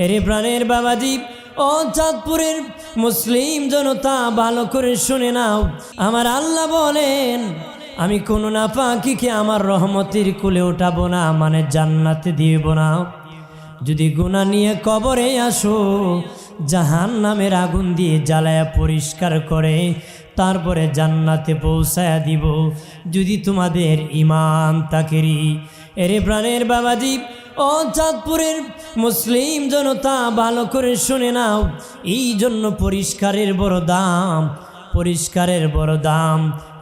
এরে প্রাণের বাবাজি ও চাঁদপুরের মুসলিম জনতা ভালো করে শুনে নাও, আমার আল্লাহ বলেন আমি কোনো নাপাকিকে আমার রহমতের কুলে উঠাবো না, মানে জান্নাতে দিব না। যদি গুনাহ নিয়ে কবরে আসো, জাহান্নামের আগুন দিয়ে জ্বালায়া পরিষ্কার করে তারপরে জান্নাতে পৌঁছায়া দিব, যদি তোমাদের ঈমান তাকেরি। এরে প্রাণের বাবাজি ও চাঁদপুরের মুসলিম জনতা ভালো করে শুনে নাও, এই জন্য পরিষ্কারের বড় দাম, পরিষ্কারের বড় দাম।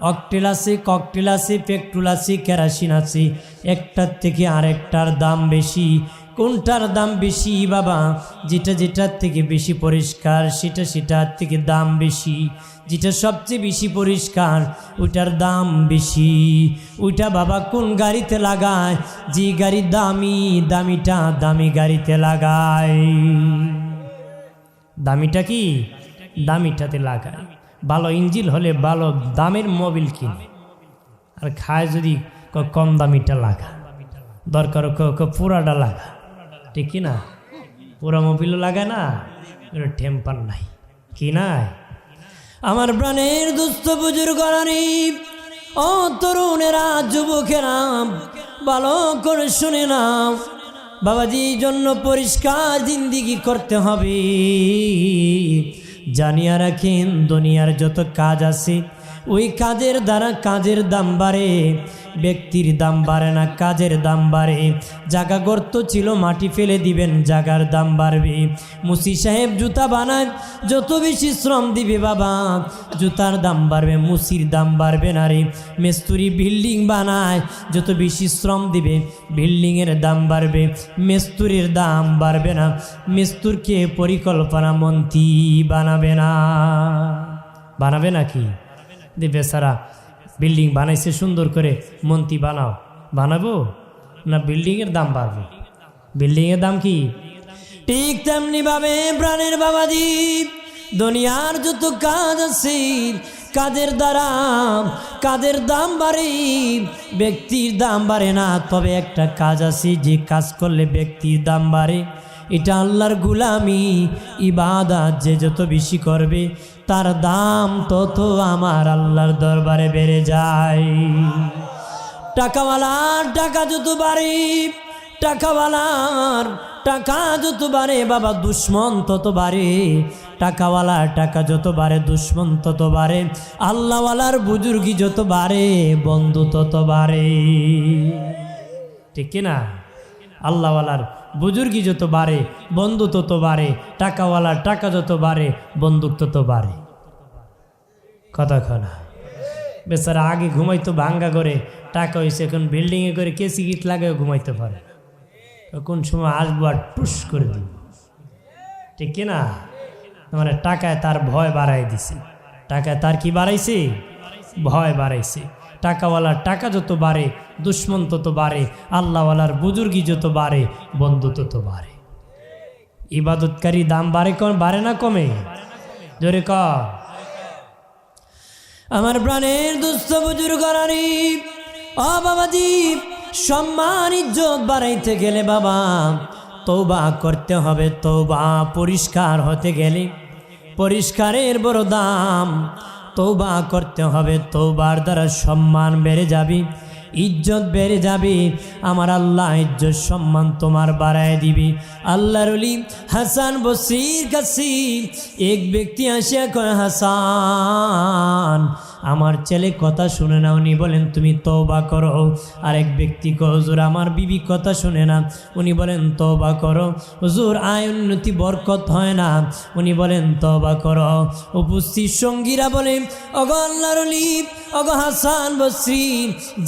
অকটেল আছে, ককটেল আছে, পেট্রোল আছে, কেরাসিন আছে, একটার থেকে আরেকটার দাম বেশি। কোনটার দাম বেশি বাবা? যেটার থেকে বেশি পরিষ্কার সেটার থেকে দাম বেশি। যেটা সবচেয়ে বেশি পরিষ্কার ওইটার দাম বেশি। ওইটা বাবা কোন গাড়িতে লাগায়? যে গাড়ি দামি, দামিটা দামি গাড়িতে লাগায়। দামিটা কি? দামিটাতে লাগায়। ভালো ইঞ্জিন হলে ভালো দামের মোবিল কিনে, আর খায় যদি কম দামিটা লাগা, দরকার পুরাটা লাগা, ঠিক কি না? পুরা মোবিলও লাগায় না, টেম্পার নাই কি নাই। আমার প্রাণের দুস্থ বুজুর্গ ও তরুণেরা, যুবকেরা ভালো করে শুনে নাও, বাবাজি জন্য পরিষ্কার জিন্দিগি করতে হবে। জানিয়া রাখেন দুনিয়ার যত কাজ আছে ওই কাজের দ্বারা কাজের দাম বাড়ে, ব্যক্তির দাম বাড়ে না, কাজের দাম বাড়ে। জায়গা গর্ত ছিল মাটি ফেলে দিবেন, জায়গার দাম বাড়বে। মুসি সাহেব জুতা বানায়, যত বেশি শ্রম দিবে বাবা জুতার দাম বাড়বে, মুসির দাম বাড়বে না রে। মেস্তুরি বিল্ডিং বানায়, যত বেশি শ্রম দিবে বিল্ডিংয়ের দাম বাড়বে, মেস্তুরির দাম বাড়বে না। মেস্তুরকে পরিকল্পনা মন্ত্রী বানাবে না, বানাবে নাকি? দিবে সারা বিল্ডিং বানাইছে সুন্দর করে, মন্ত্রী বানাও, বানাবো না? বিল্ডিংয়ের দাম বাড়বে। বিল্ডিংয়ের দাম কি? ঠিক তেমনি ভাবে প্রাণের বাবাজি দুনিয়ার যত কাজ আছে কাজের দ্বারা কাজের দাম বাড়ে, ব্যক্তির দাম বাড়ে না। তবে একটা কাজ আছে যে কাজ করলে ব্যক্তির দাম বাড়ে, এটা আল্লাহর গুলামি ইবাদত। যে যত বেশি করবে তার দাম তত আমার আল্লাহর দরবারে বেড়ে যায়। টাকাওয়ালার টাকা যত বাড়ে, টাকাওয়ালার টাকা যত বাড়ে বাবা দুশ্মন তত বাড়ে। টাকাওয়ালার টাকা যত বাড়ে দুশ্মন তত বাড়ে। আল্লাহওয়ালার বুজুর্গি যত বাড়ে বন্ধু তত বাড়ে, ঠিক কিনা? আল্লাহওয়ালার বুজুর্গি যত বাড়ে বন্ধু তত বাড়ে, টাকাওয়ালার টাকা যত বাড়ে বন্দুক তত বাড়ে। কথা খনা বেচারা আগে ঘুমাইতো ভাঙ্গা করে, টাকা হয়েছে এখন বিল্ডিংয়ে করে কে সিকিট লাগায় ঘুমাইতে পারে। কোন সময় আসবো আর টুস করে দিব, ঠিক কিনা? মানে টাকায় তার ভয় বাড়াই দিছে। টাকায় তার কি বাড়াইছে? ভয় বাড়াইছে। টাকাওয়ালার টাকা যত বাড়ে দুশ্মন তত বাড়ে, আল্লাহওয়ালার বুজুর্গি যত বাড়ে বন্ধু তত বাড়ে। ইবাদতকারী দাম বাড়ে বাড়ে না কমে? জোরে ক। আমার প্রাণের দুস্থ বুজুর্গ ও বাবাজি, সম্মান ইজ্জত বাড়াইতে গেলে বাবা তওবা করতে হবে। তওবা পরিষ্কার হতে গেলে পরিষ্কারের বড় দাম। তওবা করতে হবে, তওবার দ্বারা সম্মান বেড়ে যাবে, ইজ্জত বেড়ে যাবে। আমার আল্লাহ ইজ্জত সম্মান তোমার বাড়ায় দিবে। আল্লাহর ওলি হাসান বসরির কাছে এক ব্যক্তি আসিয়া কয়, হাসান আমার ছেলে কথা শুনে না। উনি বলেন তুমি তওবা করো। আরেক ব্যক্তি কয়, হুজুর আমার বিবি কথা শুনে না। উনি বলেন তওবা করো। হুজুর আয় উন্নতি বরকত হয় না। উনি বলেন তওবা করো। উপস্থিত সঙ্গীরা বলে, ওগো আল্লাহর ওলি, ওগো হাসান বসরি,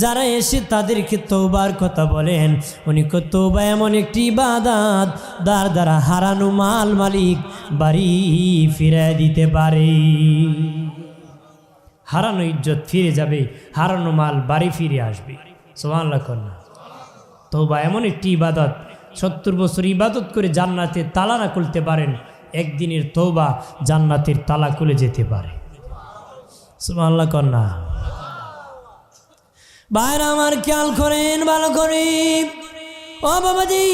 যারা এসে তাদেরকে তওবার কথা বলেন। উনি কয় তওবা এমন একটি ইবাদত যার দ্বারা হারানো মাল মালিক বাড়ি ফিরিয়ে দিতে পারে। হারানো ইজ্জত ফিরে যাবে, হারানো মাল বাড়ি ফিরে আসবে। সুবহানাল্লাহ কন্যা। তওবা এমন একটি ইবাদত, 70 বছর ইবাদত করে জান্নাতের তালা না খুলতে পারেন, একদিনের তওবা জান্নাতের তালা খুলে যেতে পারে। সুবহানাল্লাহ কন্যা। ভাইরা আমার খেয়াল করেন ভালো করে, ও বাবাজি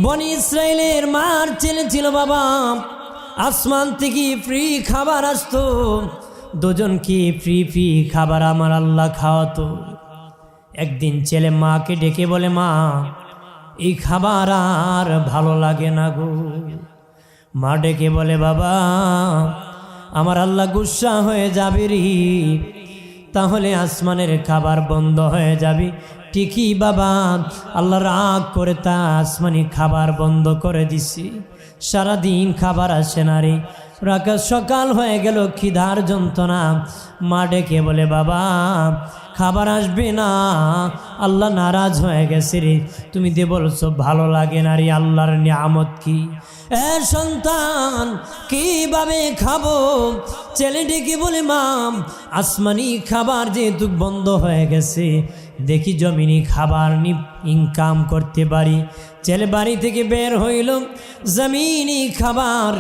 বনি ইসরায়েলের মার ছেলে ছিল বাবা, আসমান থেকে ফ্রি খাবার আসতো, দুজনকে ফ্রি ফ্রি খাবার আমার আল্লাহ খাওয়াতো। একদিন ছেলে মাকে ডেকে বলে, মা এই খাবার আর ভালো লাগে না গো। মা ডেকে বলে, বাবা আমার আল্লাহ গুসা হয়ে যাবে রে, তাহলে আসমানের খাবার বন্ধ হয়ে যাবে। ঠিকই বাবা, আল্লাহ রাগ করে তা আসমানি খাবার বন্ধ করে দিছি, সারাদিন খাবার আসে না রে। রাত সকাল হয়ে গেল, খিদার যন্ত্রণা। মা ডেকে বলে, বাবা খাবার আসবে না, আল্লাহ নারাজ হয়ে গেছে রে, তুমি দিয়ে বলছো ভালো লাগে না রে, আল্লাহর নিয়ামত কি এ সন্তান কিভাবে খাবো? ছেলে ডেকে বলে, মা আসমানি খাবার যেহেতু বন্ধ হয়ে গেছে, দেখি জমিনি খাবার ইনকাম করতে পারি। ছেলে বাড়ি থেকে বের হইল, জমিনি খাবার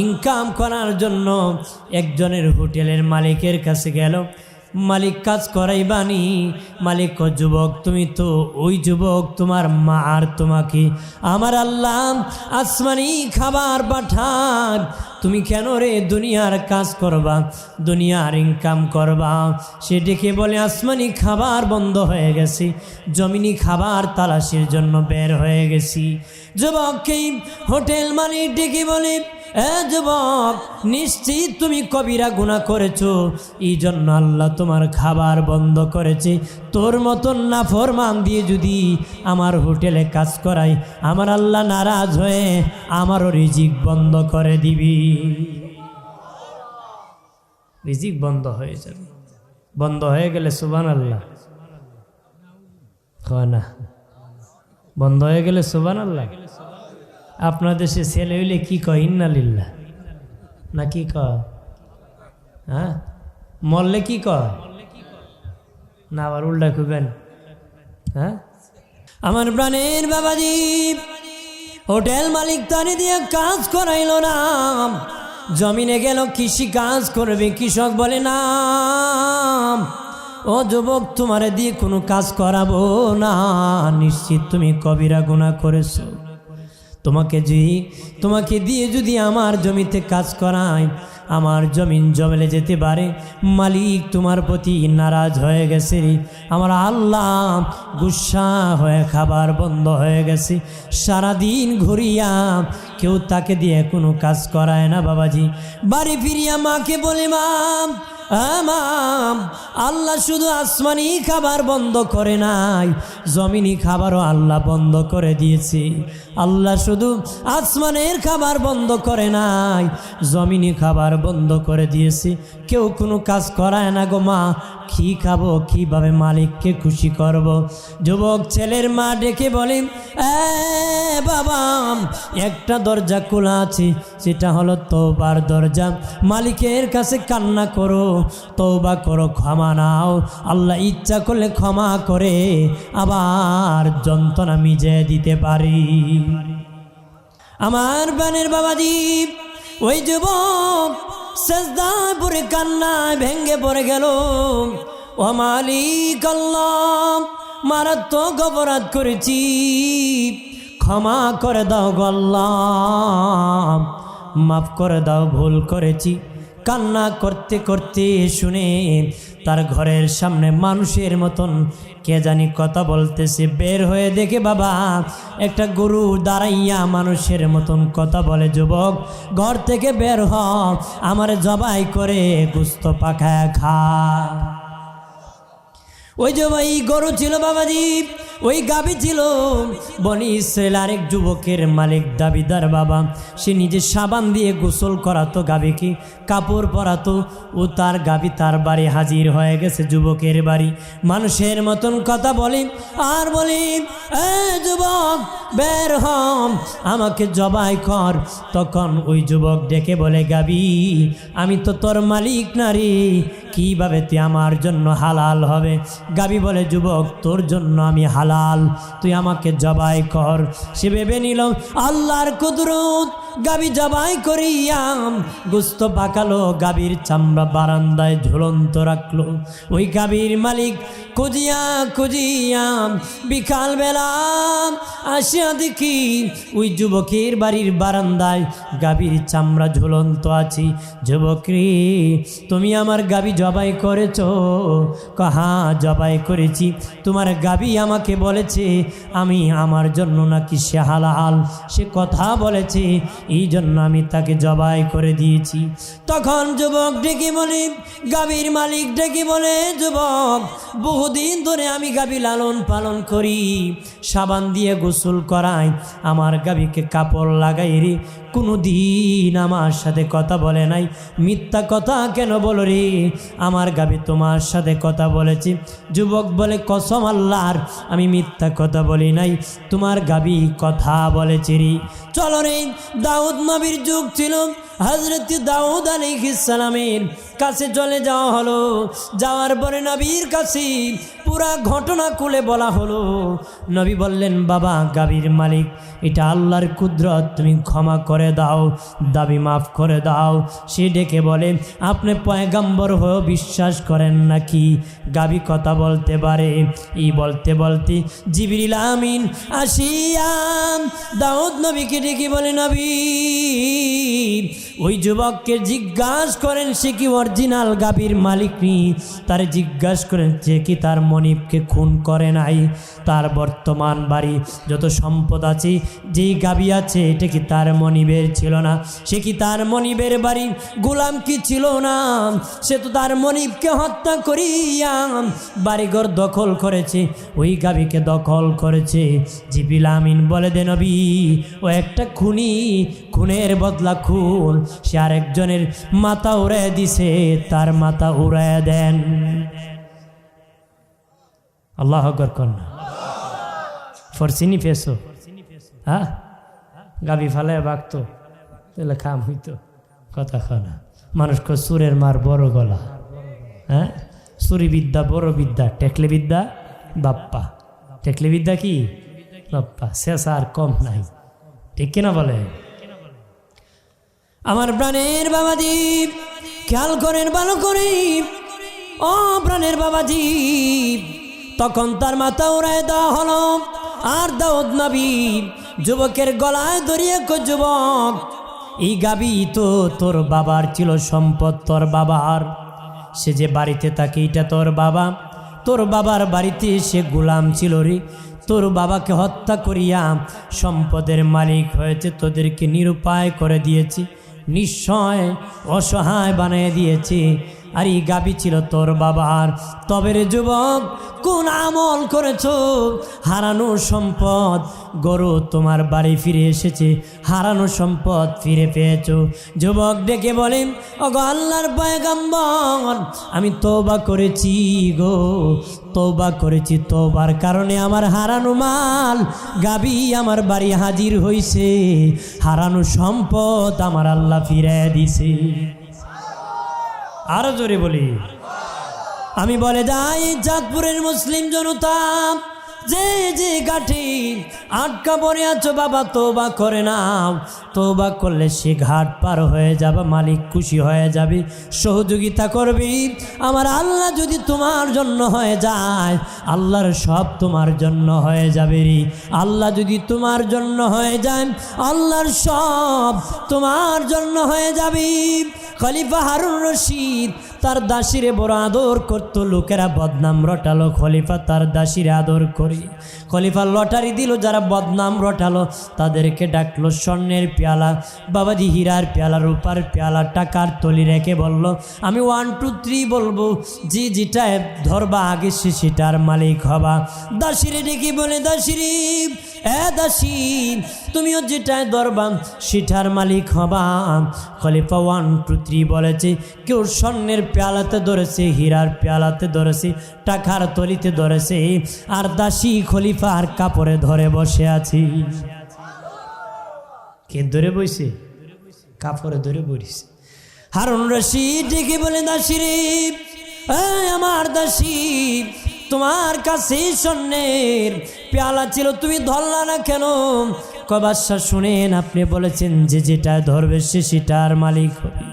ইনকাম করার জন্য একজনের হোটেলের মালিকের কাছে গেল। মালিক কাজ করাইবানি? মালিক ও যুবক তুমি তো ওই যুবক, তোমার মা আর তোমাকে আমার আল্লাহ আসমানি খাবার পাঠান, তুমি কেন রে দুনিয়ার কাজ করবা, দুনিয়ার ইনকাম করবা? সে ডেকে বলে, আসমানি খাবার বন্ধ হয়ে গেছে, জমিনি খাবার তালাশের জন্য বের হয়ে গেছি। যুবককে হোটেল মালিক ডেকে বলে, এ যুবক নিশ্চিত তুমি কবিরা গুনাহ করেছো, এই জন্য আল্লাহ তোমার খাবার বন্ধ করেছে। তোর মতন নাফরমান দিয়ে যদি আমার হোটেলে কাজ করাই, আমার আল্লাহ নারাজ হয়ে আমারও রিজিক বন্ধ করে দিবি, রিজিক বন্ধ হয়ে যাবে। বন্ধ হয়ে গেলে সুবহানাল্লাহ কয় না? বন্ধ হয়ে গেলে সুবহানাল্লাহ। আপনার দেশে ছেলে হইলে কি কয়? ইন্নালিল্লাহ না কি কয়? হ্যাঁ, মরলে কি কয়? না আবার উল্টা খুবেন? হ্যাঁ, আমার প্রাণের বাবাজি হোটেল মালিক তানি দিয়ে কাজ করাইল না, জমিনে গেল কৃষি কাজ করবে। কৃষক বলে, না ও যুবক তোমারে দিয়ে কোনো কাজ করাবো না, নিশ্চিত তুমি কবিরা গুনাহ করেছো। তোমাকে দিয়ে যদি আমার জমিতে কাজ করাই, আমার জমিন জমেলে যেতে পারে, মালিক তোমার প্রতি নারাজ হয়ে গেছে, আমার আল্লাহ গুসা হয়ে খাবার বন্ধ হয়ে গেছে। সারাদিন ঘুরিয়া কেউ তাকে দিয়ে কোনো কাজ করায় না বাবাজি। বাড়ি ফিরিয়া মাকে বলে, মা আল্লাহ শুধু আসমানি খাবার বন্ধ করে নাই, জমিনি খাবারও আল্লাহ বন্ধ করে দিয়েছে। আল্লাহ শুধু আসমানের খাবার বন্ধ করে নাই, জমিনি খাবার বন্ধ করে দিয়েছে। কেউ কোনো কাজ করায় না গো মা, কি খাবো, কিভাবে মালিককে খুশি করব? যুবক ছেলের মা ডেকে বলে, বাবা একটা দরজা খোলা আছে, সেটা হলো তওবার দরজা। মালিকের কাছে কান্না করো, তওবা করো, ক্ষমা নাও, আল্লাহ ইচ্ছা করলে ক্ষমা করে আবার যন্ত্রণা মিজিয়ে দিতে পারি। আমার বানের বাবাজি ওই যুবক সেজদায় পড়ে কান্নায় ভেঙ্গে পড়ে গেল, ও মালিক আল্লাহ মারাত্মক অপরাধ করেছি, ক্ষমা করে দাও গো আল্লাহ, মাফ করে দাও, ভুল করেছি। কান্না করতে করতে শুনে তার ঘরের সামনে মানুষের মতন কে জানি কথা বলতেছে। বের হয়ে দেখে বাবা একটা গরু দাঁড়াইয়া মানুষের মতন কথা বলে। যুবক ঘর থেকে বের হ, আমারে জবাই করে গোস্ত পাখায় খা। ওই যে ভাই গরু ছিল বাবাজি, ওই গাভী ছিল। বনি ইসরায়েল আরেক যুবকের মালিক দাবিদার বাবা, সে নিজে সাবান দিয়ে গোসল করাতো গাভীকে, কাপড় পরাতো। ও তার গাভী তার বাড়ি হাজির হয়ে গেছে, যুবকের বাড়ি। মানুষের মতন কথা বলে আর বলে, যুবক বের হ, আমাকে জবাই কর। তখন ওই যুবক ডেকে বলে, গাভী আমি তো তোর মালিক নারী, কিভাবে তুই আমার জন্য হালাল হবে? গাভী বলে, যুবক তোর জন্য আমি হালাল, তুই আমাকে জবাই কর। সে ভেবে নিল আল্লাহর কুদরত, গাবি জবাই করিয়াম গোস্ত পাকালো, গাবির চামড়া বারান্দায় ঝুলন্ত রাখলো। ওই গাবির মালিক খুঁজিয়া খুঁজিয়া বিকাল বেলা আসিয়া দেখি ওই যুবকের বাড়ির বারান্দায় গাবির চামড়া ঝুলন্ত আছি। যুবক রে, তুমি আমার গাবি জবাই করেছ? কাহা জবাই করেছি। তোমার গাবি আমাকে বলেছে আমি আমার জন্য নাকি সে হালাল, সে কথা বলেছে, এই জন্য আমি তাকে জবাই করে দিয়েছি। তখন যুবক ডেকে বলে, গাবির মালিক ডেকে বলে, যুবক বহুদিন ধরে আমি গাবি লালন পালন করি, সাবান দিয়ে গোসল করাই, আমার গাবিকে কাপড় লাগাই রে, কোনো দিন আমার সাথে কথা বলে নাই, মিথ্যা কথা কেন বলো রে? আমার গাবি তোমার সাথে কথা বলেছি। যুবক বলে, কসম আল্লাহর আমি মিথ্যা কথা বলি নাই, তোমার গাবি কথা বলেছে রে। চলো রে, দাউদ নবীর যুগ ছিল, হযরত দাউদ আলাইহিস সালামের কাছে চলে যাওয়া হলো। যাওয়ার পরে নবীর কাছে পুরা ঘটনা খুলে বলা হলো। নবী বললেন, বাবা গাবির মালিক, এটা আল্লাহর কুদরত, তুমি ক্ষমা করে দাও, দাবি মাফ করে দাও। সে ডেকে বলে, আপনি পয়গম্বর হয়ে বিশ্বাস করেন নাকি গাবি কথা বলতে পারে? এই বলতে বলতে জিবরিল আমিন আসিয়া দাউদ নবীকে ডেকে বলে, নবী ওই যুবককে জিজ্ঞাসা করেন সে কি অরিজিনাল গাবির মালিক নি। তার জিজ্ঞাসা করেন যে কি তার মনিবকে খুন করে নাই, তার বর্তমান বাড়ি যত সম্পদ আছে, যেই গাবি আছে এটা কি তার মনিবের ছিল না? সে কি তার মনিবের বাড়ি গোলাম কি ছিল না? সে তো তার মনিবকে হত্যা করিয়া বাড়িঘর দখল করেছে, ওই গাবিকে দখল করেছে। জিবরিল আমিন বলে, দে নবী, ও একটা খুনি, খুনের বদলা খুন, সে আরেকজনের মাথা উড়ায় দিছে, তার মাথা উড়ায় দেন। আল্লাহ আকবার কন্যা ফরসিনি ফেসো, হ্যাঁ গাবি ফালায় বাগতো তাহলে খাম হইতো। কথা খানা মানুষ কো সুরের মার বড় গলা, হ্যাঁ সুরি বিদ্যা বড় বিদ্যা, টেকলে বিদ্যা বাপ্পা, টেকলে বিদ্যা কি বাপ্পা, শেষ আর কম নাই, ঠিক কিনা বলে? আমার প্রাণের বাবাজি খেয়াল করেন ভালো করে, ও প্রাণের বাবাজি, তখন তার মাথা উড়ায় দেওয়া হলো। আর দাউদ নবী যুবকের গলায় ধরিয়ে কো, যুবক এই গাবি তো তোর বাবার ছিল সম্পদ, তোর বাবার, সে যে বাড়িতে থাকে এটা তোর বাবা, তোর বাবার বাড়িতে সে গোলাম ছিল রে, তোর বাবাকে হত্যা করিয়া সম্পদের মালিক হয়েছে, তোদেরকে নিরুপায় করে দিয়েছি, নিঃসয় অসহায় বানিয়ে দিয়েছে। আর এই গাবি ছিল তোর বাবার। তবে রে যুবক, কোন আমল করেছো? হারানো সম্পদ, গরু তোমার বাড়ি ফিরে এসেছে, হারানো সম্পদ ফিরে পেয়েছো। যুবক ডেকে বলেন, ওগো আল্লাহর পয়গম্বর, আমি তওবা করেছি গো, তওবা করেছি, তওবার কারণে আমার হারানো মাল গাবি আমার বাড়ি হাজির হইছে, হারানো সম্পদ আমার আল্লাহ ফিরে দিছে। আরো জোরে বলি, আমি বলে যাই চাঁদপুরের মুসলিম জনতা, যে যে ঘাটে আটকা পড়ে আছো বাবা, তওবা করে নাও, তওবা করলে সে ঘাট পার হয়ে যাবে, মালিক খুশি হয়ে যাবে, সহযোগিতা করবি। আমার আল্লাহ যদি তোমার জন্য হয়ে যায়, আল্লাহর সব তোমার জন্য হয়ে যাবে রে। আল্লাহ যদি তোমার জন্য হয়ে যায়, আল্লাহর সব তোমার জন্য হয়ে যাবে। খলিফা হারুন রশিদ তার দাসীরে বড় আদর করত, লোকেরা বদনাম রটালো, খলিফা তার দাসীরে আদর করে। খলিফা লটারি দিল, যারা বদনাম রটালো তাদেরকে ডাকলো, স্বর্ণের পেয়ালা, বাবাজি হীরার পেয়ালা, রূপার পেয়ালা, টাকার তলি রেখে বলল, আমি 1 2 3 বলবো, যে যেটা ধরবা আগে সে সেটার মালিক হবা। দাসীরে ডেকে বলে, দাসীরে দাসী, তুমিও যেটায় ধরবা সেটার মালিক হবা। খলিফা 1 2 3 বলেছে, কেউ স্বর্ণের পেয়ালাতে ধরেছে, হীরার পেয়ালাতে ধরেছে, টাকার তলিতে ধরেছে, আর দাসী খলিফা আর কাপড়ে ধরে বসে আছি। কে ধরে বইছে? কাপড়ে ধরে বসে। হারুন রশিদ ডেকে বলে, দাসী রে, আমার দাসী, তোমার কাছে স্বর্ণের পেয়ালা ছিল, তুমি ধরলা না কেন? কয় বাদশা শুনেন, আপনি বলেছেন যে যেটা ধরবে সে সেটার মালিক হবে।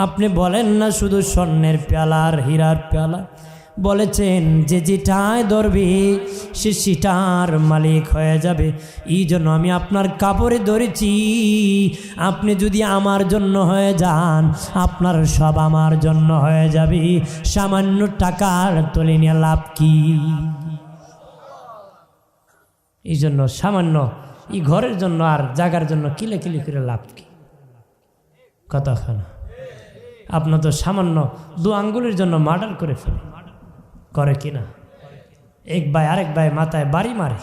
আপনি বলেন না শুধু স্বর্ণের পেয়ালা আর হীরার পেয়ালা, বলেছেন যে যেটায় ধরবে সে সেটার মালিক হয়ে যাবে। এই জন্য আমি আপনার কাপড়ে ধরেছি, আপনি যদি আমার জন্য হয়ে যান আপনার সব আমার জন্য হয়ে যাবে। সামান্য টাকার তলে নিয়ে লাভ কি? এই জন্য সামান্য এই ঘরের জন্য আর জায়গার জন্য কিলে কিলে করে লাভ কি? কথাখানা আপনার তো সামান্য 2 আঙ্গুলের জন্য মার্ডার করে ফেলে, করে কিনা? এক ভাই আরেক ভাই মাথায় বাড়ি মারে,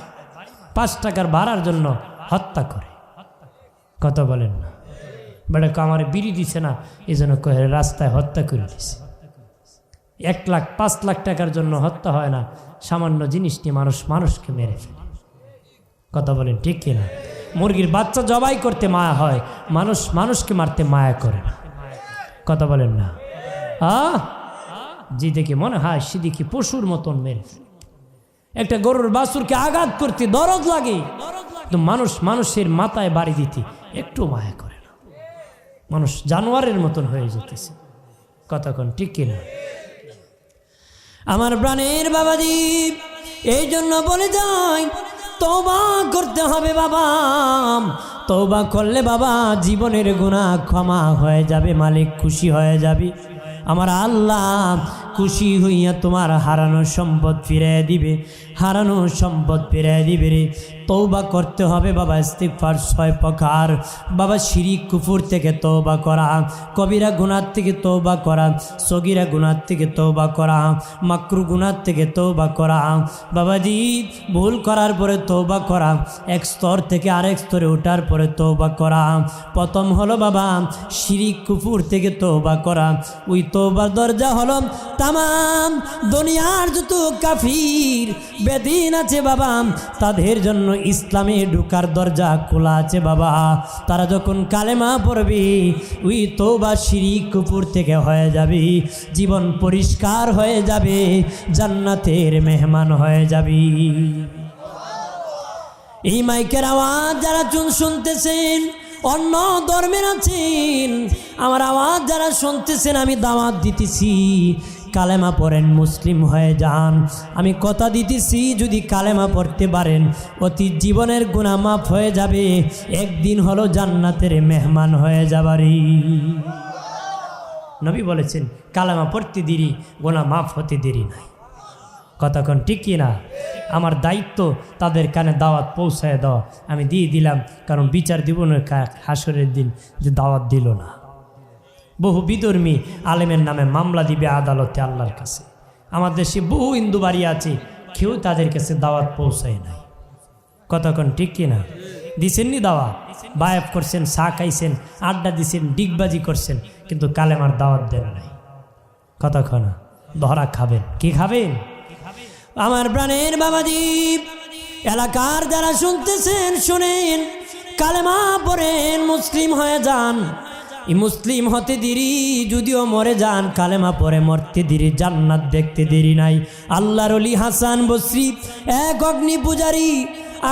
5 টাকার ভাড়ার জন্য হত্যা করে। কথা বলেন না? বেটা আমার বিড়ি দিছে না, এই জন্য কহে রাস্তায় হত্যা করে দিছে। 1 লাখ 5 লাখ টাকার জন্য হত্যা হয় না, সামান্য জিনিস নিয়ে মানুষ মানুষকে মেরে ফেলে। কথা বলেন ঠিক কিনা? মুরগির বাচ্চা জবাই করতে মায়া হয়, মানুষ মানুষকে মারতে মায়া করে না। কথা বলেন না? যে দেখে মনে হয় সে দেখি পশুর মতন মেরে ফেলে। একটা গরুর বাছুরকে আঘাত করতে দরদ লাগে, তো মানুষ মানুষের মাথায় বাড়ি দিতে একটু মায়া করে না। মানুষ জানোয়ারের মতন হয়ে যেতেছে। কথা কোন ঠিক কিনা? আমার প্রাণের বাবাজি, এই জন্য বলে যাই তওবা করতে হবে বাবা। তওবা করলে বাবা জীবনের গুনাহ ক্ষমা হয়ে যাবে, মালিক খুশি হয়ে যাবে। আমার আল্লাহ খুশি হইয়া তোমার হারানো সম্পদ ফিরিয়ে দিবে, হারানো সম্পদ ফিরিয়ে দিবে রে। তওবা করতে হবে বাবা, ইস্তিগফার 6 প্রকার বাবা। শিরিক কুফর থেকে তওবা করা, কবিরা গুনাহ থেকে তওবা করা, সগীরা গুনাহ থেকে তওবা করা, মাকরু গুনাহ থেকে তওবা করা। বাবাজি ভুল করার পরে তওবা করা, এক স্তর থেকে আরেক স্তরে ওঠার পরে তওবা করা। প্রথম হলো বাবা শিরিক কুফর থেকে তওবা করা। ওই তওবার দরজা হলো তামাম দুনিয়ার যত কাফির বেদিন আছে বাবা, তাদের জন্য ইসলামে ঢোকার দরজা খোলা আছে বাবা। তারা যখন কালেমা পড়বে ওই তওবা শিরিক কুফর থেকে হয়ে যাবে, জীবন পরিষ্কার হয়ে যাবে, জান্নাতের মেহমান হয়ে যাবে। এই মাইকের আওয়াজ যারা শুনতেছেন অন্য ধর্মের আছেন, আমার আওয়াজ যারা শুনতেছেন আমি দাওয়াত দিতেছি, কালেমা পড়েন, মুসলিম হয়ে যান। আমি কথা দিতেছি যদি কালেমা পড়তে পারেন অতীত জীবনের গুনাহ মাফ হয়ে যাবে, একদিন হলো জান্নাতের মেহমান হয়ে যাবারই। নবী বলেছেন কালেমা পড়তে দেরি, গুনাহ মাফ হতে দেরি নাই। কথা কোন ঠিক কি না? আমার দায়িত্ব তাদের কানে দাওয়াত পৌঁছায় দেওয়া। আমি দিয়ে দিলাম, কারণ বিচার দিব না হাসরের দিন যে দাওয়াত দিল না। বহু বিধর্মী আলেমের নামে মামলা দিবে আদালতে আল্লাহর কাছে। আমার দেশে বহু হিন্দু বাড়ি আছে, কেউ তাদের কাছে দাওয়াত পৌঁছায় নাই। কথা কোন ঠিক কি না? দিছেননি দাওয়াত, বায়াত করছেন, চা খাইছেন, আড্ডা দিছেন, ডিগবাজি করছেন, কিন্তু কালেমার দাওয়াত দেন নাই। কথা কোন ধরা খাবেন। কি খাবেন? আমার প্রাণের বাবাজি, এলাকার যারা শুনতেছেন শুনেন, কালেমা পড়েন, মুসলিম হয়ে যান। এই মুসলিম হতে দেরি, যদিও মরে যান কালেমা পড়ে মরতে দেরি, জান্নাত দেখতে দেরি নাই। আল্লাহর ওলি হাসান বসরি এক অগ্নি পূজারী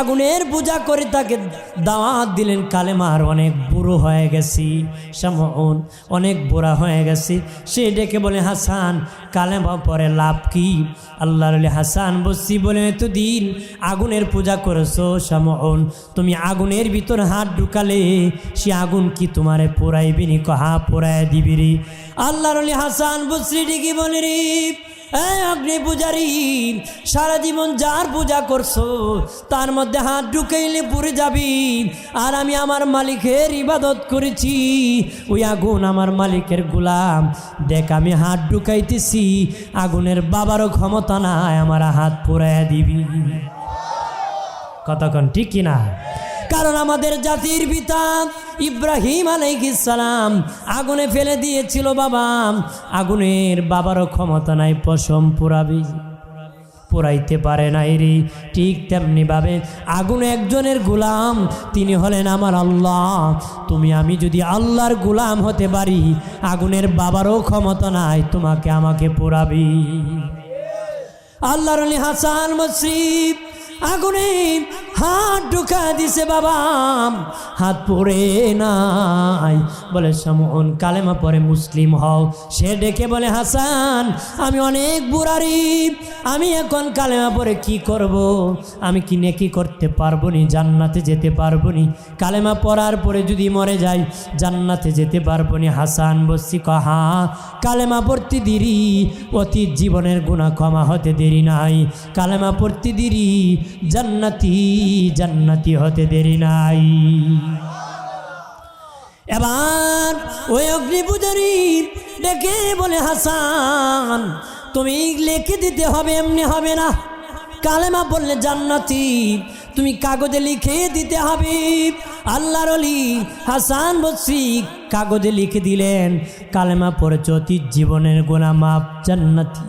আগুনের পূজা করে তাকে দাওয়াত দিলেন, কালেমার অনেক বুড়ো হয়ে গেছি, সামউন অনেক বুড়া হয়ে গেছি। সে ডেকে বলে হাসান কালেমা পরে লাভ কি? আল্লাহর ওলি হাসান বসরি বলে এতদিন আগুনের পূজা করেছো সামউন, তুমি আগুনের ভিতর হাত ঢুকালে সে আগুন কি তোমারে পোড়াইবি নি? কহা পোড়ায় দিবি রে। আল্লাহর ওলি হাসান বসরি ডেকে বলে রে অগ্নি পূজারী, সারা জীবন যার পূজা করছো তার মধ্যে হাত ঢুকাইলে পুড়ে যাবি, আর আমি আমার মালিকের ইবাদত করেছি, ওই আগুন আমার মালিকের গোলাম। দেখ আমি হাত ঢুকাইতেছি, আগুনের বাবারও ক্ষমতা নাই আমার হাত পোড়াইয়া দিবি। কতক্ষণ ঠিক কিনা? কারণ আমাদের জাতির পিতা ইব্রাহিম আলাইহিস সালাম আগুনে ফেলে দিয়েছিল বাবা, আগুনের বাবারও ক্ষমতা নাই পশম পোড়াবি, পোড়াইতে পারে নাই রে। ঠিক তেমনি ভাবে আগুন একজনের গোলাম, তিনি হলেন আমার আল্লাহ। তুমি আমি যদি আল্লাহর গোলাম হতে পারি, আগুনের বাবারও ক্ষমতা নাই তোমাকে আমাকে পোড়াবি। আল্লাহর ওলি হাসান বসরি আগুনে হাত ঢুকা দিছে বাবা, হাত পড়ে নাই। বলে শামউন কালেমা পরে মুসলিম হও। সে ডেকে বলে হাসান আমি অনেক বুড়ারি, আমি এখন কালেমা পরে কি করব? আমি কি নেকি করতে পারবো নি? জান্নাতে যেতে পারবো নি? কালেমা পড়ার পরে যদি মরে যাই জান্নাতে যেতে পারবো নি? হাসান বসছি কহা কালেমা পড়তে দেরি, অতীত জীবনের গুনাহ ক্ষমা হতে দেরি নাই। কালেমা পড়তে দেরি, জান্নাতি জান্নাতি হতে দেরি নাই। এবার ওই অগ্নিপূজারী ডেকে বলে হাসান তুমি লিখে দিতে হবে, এমনি হবে না। কালেমা বললে জান্নাতি, তুমি কাগজে লিখে দিতে হবে। আল্লাহর ওলি হাসান বসরি কাগজে লিখে দিলেন কালেমা পড়েছ অতীত জীবনের গুনাহ মাফ, জান্নাতি।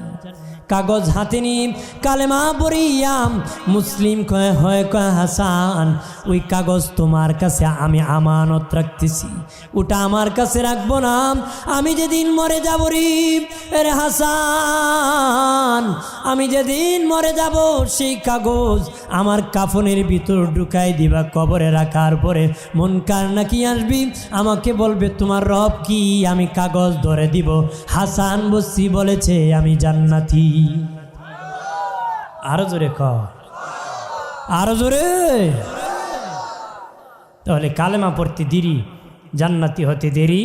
কাগজ হাতে নিয়ে কালেমা পড়িয়াম মুসলিম হয় কয় হাসান ওই কাগজ তোমার কাছে আমি আমানত রাখতেছি, ওটা আমার কাছে রাখবো না। আমি যেদিন মরে যাব রে হাসান, আমি যেদিন মরে যাব সেই কাগজ আমার কাফনের ভিতর ঢুকাই দিবা। কবরে রাখার পরে মুনকার নাকি আসবি, আমাকে বলবে তোমার রব কি, আমি কাগজ ধরে দিব হাসান বসরি বলেছে আমি জান্নাতি। আরো জোরে ক, আরো জোরে। তাহলে কালেমা পড়তে দেরি, জান্নাতি হতে দেরি।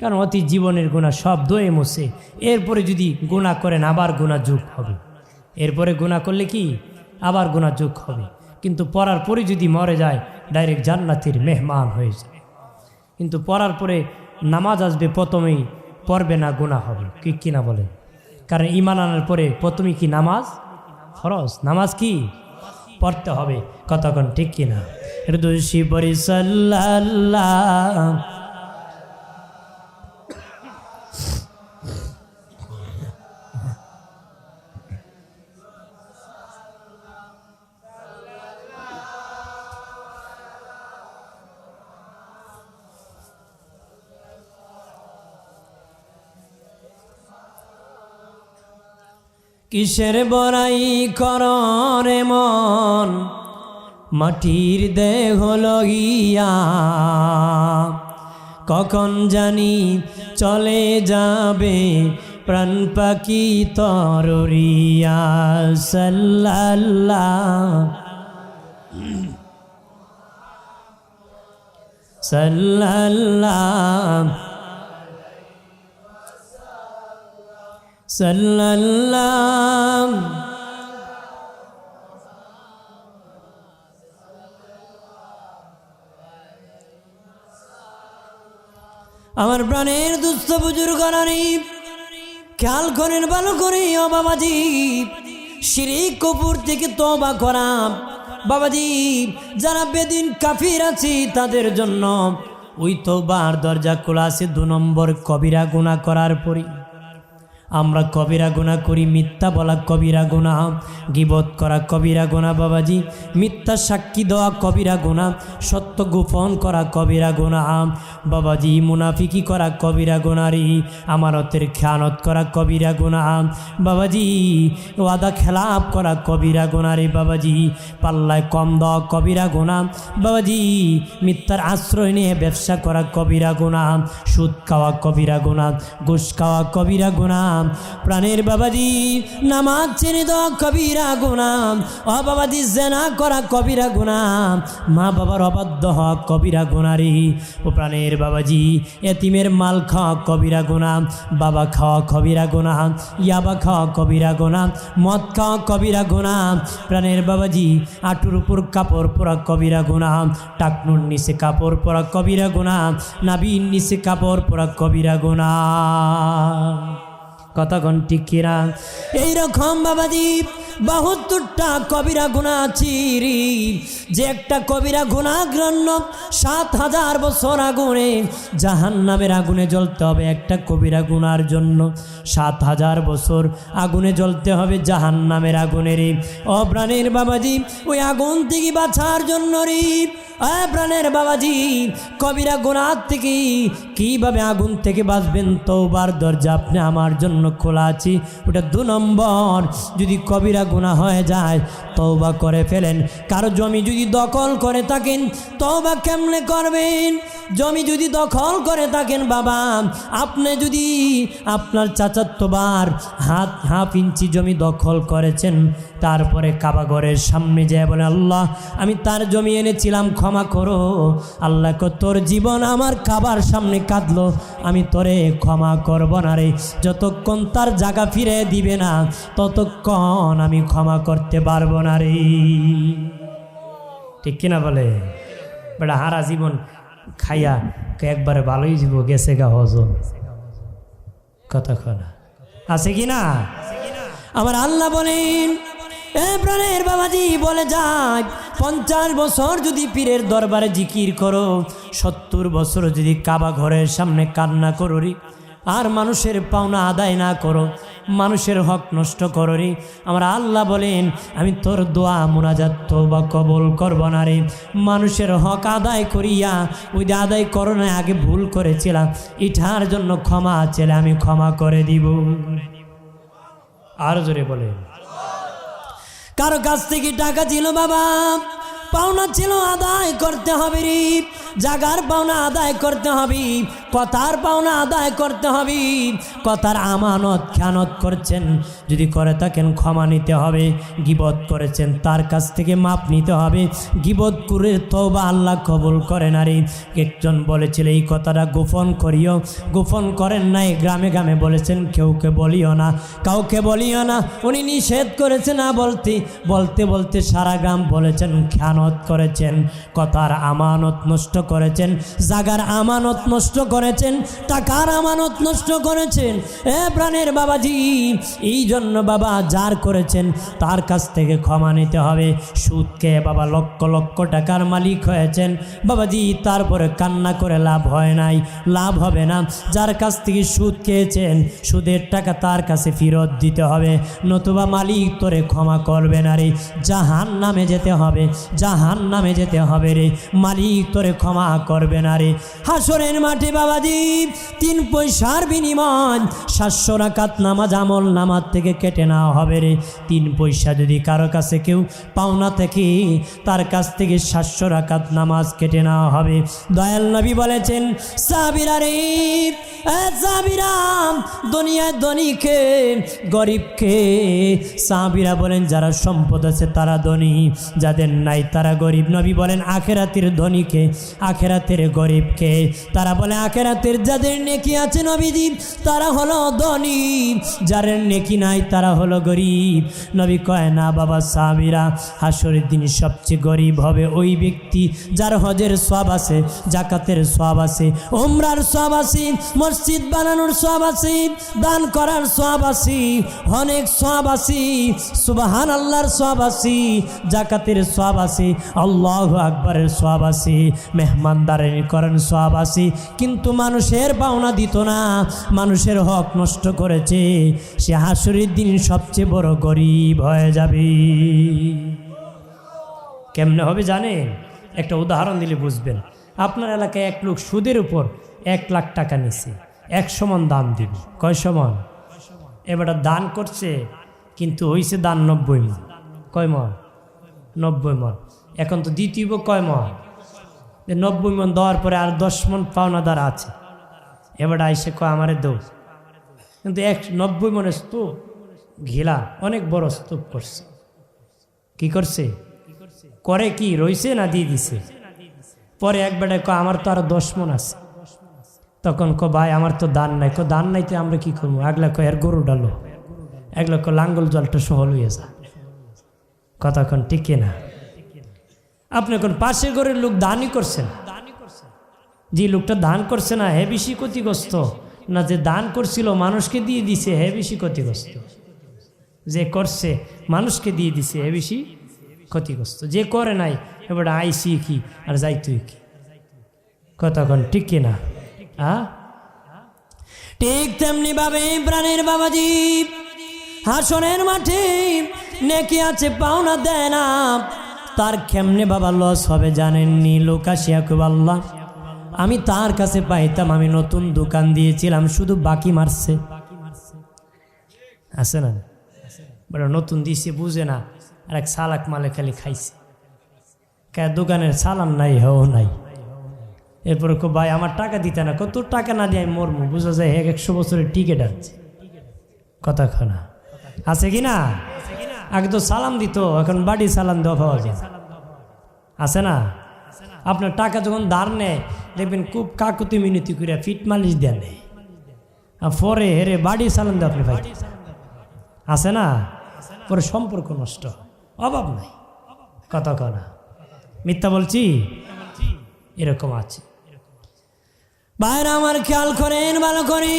কারণ অতি জীবনের গুনাহ সব দয়ে মুছে। এরপরে যদি গুনাহ করেন আবার গুনাহ যোগ হবে, এরপরে গুনাহ করলে কি আবার গুনাহ যোগ হবে। কিন্তু পড়ার পরে যদি মরে যায় ডাইরেক্ট জান্নাতের মেহমান হয়ে যায়। কিন্তু পড়ার পরে নামাজ আসবে প্রথমেই, পড়বে না গুনাহ হবে, কি কিনা বলে? কারণ ঈমান আনার পরে প্রথমেই কি নামাজ ফরজ, নামাজ কি পড়তে হবে। কতক্ষণ ঠিক কিনা? রদুশি পরি সাল্লাল্লাহ কিসের বড়াই কররে মন মাটির দেহ লইয়া, কখন জানি চলে যাবে প্রাণ পাখি তররিয়া। সাল্লাল্লাহ সাল্লাল্লাহ সাল্লাল্লাহ। আমার প্রাণের দুস্থ বুজুর্গরানি খেয়াল করেন ভালো করে ও বাবাজি, শিরিক কুফর থেকে তওবা করা বাবাজি। যারা বেদিন কাফির আছে তাদের জন্য ওই তওবার দরজা খোলা আছে। 2 নম্বর কবিরা গুনাহ করার পরে আমরা কবিরা গুনাহ করি, মিথ্যা বলা কবিরা গুনাহ, গীবত করা কবিরা গুনাহ বাবাজি, মিথ্যা সাক্ষী দেওয়া কবিরা গুনাহ, সত্য গোপন করা কবিরা গুনাহ বাবাজি, মুনাফিকি করা কবিরা গুনাহরি, আমানতের খেয়ানত করা কবিরা গুনাহ বাবাজি, ওয়াদা খেলাপ করা কবিরা গুনাহরি বাবাজি, পাল্লায় কম দেওয়া কবিরা গুনাহ বাবাজি, মিথ্যার আশ্রয় নিয়ে ব্যবসা করা কবিরা গুনাহ, সুদ খাওয়া কবিরা গুনাহ, ঘুষ খাওয়া কবিরা গুনাহ প্রাণের বাবাজি, নামাজ ছেড়ে দেওয়া কবিরা গুনাহ ও বাবাজি, জেনা করা কবিরা গুনাহ, মা বাবার অবাধ্য হওয়া কবিরা গুনাহরি ও প্রাণের বাবাজি, এতিমের মাল খাওয়া কবিরা গুনাহ, বাবা খাওয়া কবিরা গুনাহ, ইয়াবা খাওয়া কবিরা গুনাহ, মদ খাওয়া কবিরা গুনাহ প্রাণের বাবাজি, আঁটুর উপর কাপড় পরা কবিরা গুনাহ, টাকনুর নিচে কাপড় পরা কবিরা গুনাহ, নাভির নিচে কাপড় পরা কবিরা গুনাহ। কতক্ষণ ঠিক কিনা? এইরকম বাবাজি 72টা কবিরা গুনাহ আছে, যে একটা কবিরা গুনাহ গ্রহণ 7000 বছর আগুনে জাহান্নামের আগুনে জ্বলতে হবে। একটা কবিরা গুনার জন্য 7000 বছর আগুনে জ্বলতে হবে জাহান্নামের আগুনে রে। ও প্রাণের বাবাজি, ওই আগুন থেকে বাঁচার জন্য রে প্রাণের বাবাজি, কবিরা গুনাহ থেকে কিভাবে আগুন থেকে বাঁচবেন? তওবার দরজা আপনি আমার জন্য খোলা আছে। ওটা 2 নম্বর। যদি কবিরা কবিরা গুনাহ হয়ে যায়, তওবা করে ফেলেন। কারো জমি যদি দখল করে থাকেন, তওবা কেমনে করবেন? জমি যদি দখল করে থাকেন বাবা, আপনি যদি আপনার চাচাতোবার হাফ ইঞ্চি জমি দখল করেছেন, তারপরে কাবা ঘরের সামনে যায় বলে, আল্লাহ আমি তার জমি এনেছিলাম, ক্ষমা করো। আল্লাহ কো, তোর জীবন আমার কাবার সামনে কাঁদলো, আমি তোরে ক্ষমা করব না রে। যতক্ষণ তার জায়গা ফিরে দিবে না, ততক্ষণ আমি ক্ষমা করতে পারবো না রে। ঠিক কিনা বলে? বেটা হারা জীবন খাইয়া একবারে ভালোই জীব গেছে গা হজম, কথা কনা আছে কিনা? আমার আল্লাহ বলেন, এ প্রাণের বাবাজি বলে যায়, 50 বছর যদি পীরের দরবারে জিকির করো, 70 বছর যদি কাবা ঘরের সামনে কান্না করো রে, আর মানুষের পাওনা আদায় না করো, মানুষের হক নষ্ট করো রে, আমার আল্লাহ বলেন আমি তোর দোয়া মুনাজাত তওবা কবুল করব না রে। মানুষের হক আদায় করিয়া ওই আদায় করো না, আগে ভুল করেছিলাম, এটার জন্য ক্ষমা চেলে আমি ক্ষমা করে দিব। আর জোরে বলে, কারো কাছ থেকে টাকা ছিল বাবা, পাওনা ছিল, আদায় করতে হবে রে। জাগার পাওনা আদায় করতে হবে, কথার পাওনা আদায় করতে হবে। কথার আমানত খেয়ানত করছেন, যদি করে থাকেন ক্ষমা নিতে হবে। গীবত করেছেন, তার কাছ থেকে মাপ নিতে হবে। গীবত করে তওবা আল্লাহ কবুল করে না রে। একজন বলেছিল এই কথাটা গোপন করিও, গোপন করেন নাই, গ্রামে গ্রামে বলেছেন কেউকে বলিও না, কাউকে বলিও না। উনি নিষেধ করেছেন না বলতে, বলতে বলতে সারা গ্রাম বলেছেন, খেয়ানত করেছেন, কথার আমানত নষ্ট করেছেন, জাগার আমানত নষ্ট করেছেন, টাকার আমানত নষ্ট করেছেন। এ প্রাণের বাবাজি, এই জন্য বাবা যার করেছেন তার কাছ থেকে ক্ষমা নিতে হবে। সুদকে বাবা লক্ষ লক্ষ টাকার মালিক হয়েছেন বাবাজি, তারপরে কান্না করে লাভ হয় নাই, লাভ হবে না। যার কাছ থেকে সুদ খেয়েছেন, সুদের টাকা তার কাছে ফেরত দিতে হবে, নতুবা মালিক তোরে ক্ষমা করবে না রে। জাহান্নামে যেতে হবে, জাহান্নামে যেতে হবে রে, মালিক তোরে ক্ষমা করবে না রে। হাসরের মাঠে বাবাজি 3 পয়সার বিনিময় 700 রাকাত নামাজ আমল নামাজ থেকে কেটে নেওয়া হবে রে। 3 পয়সা যদি কারো কাছে কেউ পাওনা থেকে, তার কাছ থেকে 700 রাকাত নামাজ কেটে নেওয়া হবে। দয়াল নবী বলেছেন, সাহাবীরা রে, সাহাবীরা, দুনিয়ায় ধনীকে গরিবকে, সাহাবীরা বলেন যারা সম্পদ আছে তারা ধনী, যাদের নাই তারা গরিব। নবী বলেন আখেরাতের ধনীকে, আখেরাতের গরিবকে। তারা বলে আখেরাতের যাদের নেকি আছে নবীজি তারা হলো ধনী, যাদের নেকি নাই তারা হলো গরিব। নবী কয় না বাবা সাহাবীরা, হাসরের দিন সবচেয়ে গরিব হবে ওই ব্যক্তি যার হজের সওয়াব আছে, যাকাতের সওয়াব আছে, উমরার সওয়াব আছে, মসজিদ বানানোর সওয়াব আছে, দান করার সওয়াব আছে, অনেক সওয়াব আছে, সুবহানাল্লাহর সওয়াব আছে, যাকাতের সওয়াব আছে, আল্লাহু আকবারের সওয়াব আছে, মেহমানদারি করেন সওয়াব আছে। কিন্তু মানুষের পাওনা দিত না, মানুষের হক নষ্ট করেছে, সে হাসরের দিন সবচেয়ে বড় গরিব হয়ে যাবে। কেমনে হবে জানেন? একটা উদাহরণ দিলে বুঝবেন। আপনার এলাকায় এক লোক সুদের উপর 1 লাখ টাকা নিছে, 100 মণ দান দিবে। কয় সমান? এবার দান করছে, কিন্তু হইছে দান 90 মণ। কয় মণ? 90 মণ। এখন তো দ্বিতীয় কয় মণ? 90 মণ দেওয়ার পরে আর 10 মণ পাওনাদার আছে। এবার আইসে কয় আমারে দৌ, কিন্তু 90 মণের স্তূপ ঘিলা অনেক বড় স্তূপ করছে। কি করছে? করে কি রইছে না দিয়ে দিছে? পরে এক বেটায় কয় আমার তো আরো 10 মণ আছে। তখন ভাই আমার তো দান নাই। দান নাইতে আমরা কি করবো? আগলা কয় এর গরু ডালো, এগুলো লাঙ্গল জলটা সহল হয়ে যা। কতক্ষণ টিকে না। আপনি এখন পাশে ঘরের লোক দানই করছেন, যে লোকটা দান করছে না হে বেশি ক্ষতিগ্রস্ত, না যে দান করছিল মানুষকে দিয়ে দিছে হে বেশি ক্ষতিগ্রস্ত? যে করছে মানুষকে দিয়ে দিছে হে বেশি ক্ষতিগ্রস্ত। যে করে নাই এবার আইসি কি আর যাইতুই কি? কতক্ষণ ঠিক কিনা? ঠিক তেমনি ভাবে প্রাণের বাবাজি হাসনের মাঠে নেকি আছে পাওনা দেয় না, তার কেমনে বাবা লস হবে জানেননি? লোক আসিয়া খুব আল্লাহ আমি তার কাছে পাইতাম, আমি নতুন দোকান দিয়েছিলাম, শুধু বাকি মারছে। আছে না? বলে নতুন দিছে বুঝে না, আর এক সালাক মালে খালি খাইছে, কে দোকানের সালাম নাই হও নাই। এরপরে কো ভাই আমার টাকা দিতে না, কত টাকা না দিয়ে আমি মরমু, বোঝা যায় 100 বছরের টিকিট আছে। কথা খানা আছে কি না? আগে তো সালাম দিত, এখন বাড়ি সালাম দেওয়া পাওয়া যায়, আছে না? আপনার টাকা যখন ধার নেয় দেখবেন খুব কাকুতি মিনতি করে ফিট মালিশ দেন, আর পরে হেরে বাড়ি সালাম দেওয়া আপনি ভাই, আছে না? পরে সম্পর্ক নষ্ট, অভাব নাই। কথা কনা মিথ্যা বলছি? এরকম আছে। ভাইরা আমার খেয়াল করেন ভালো করে,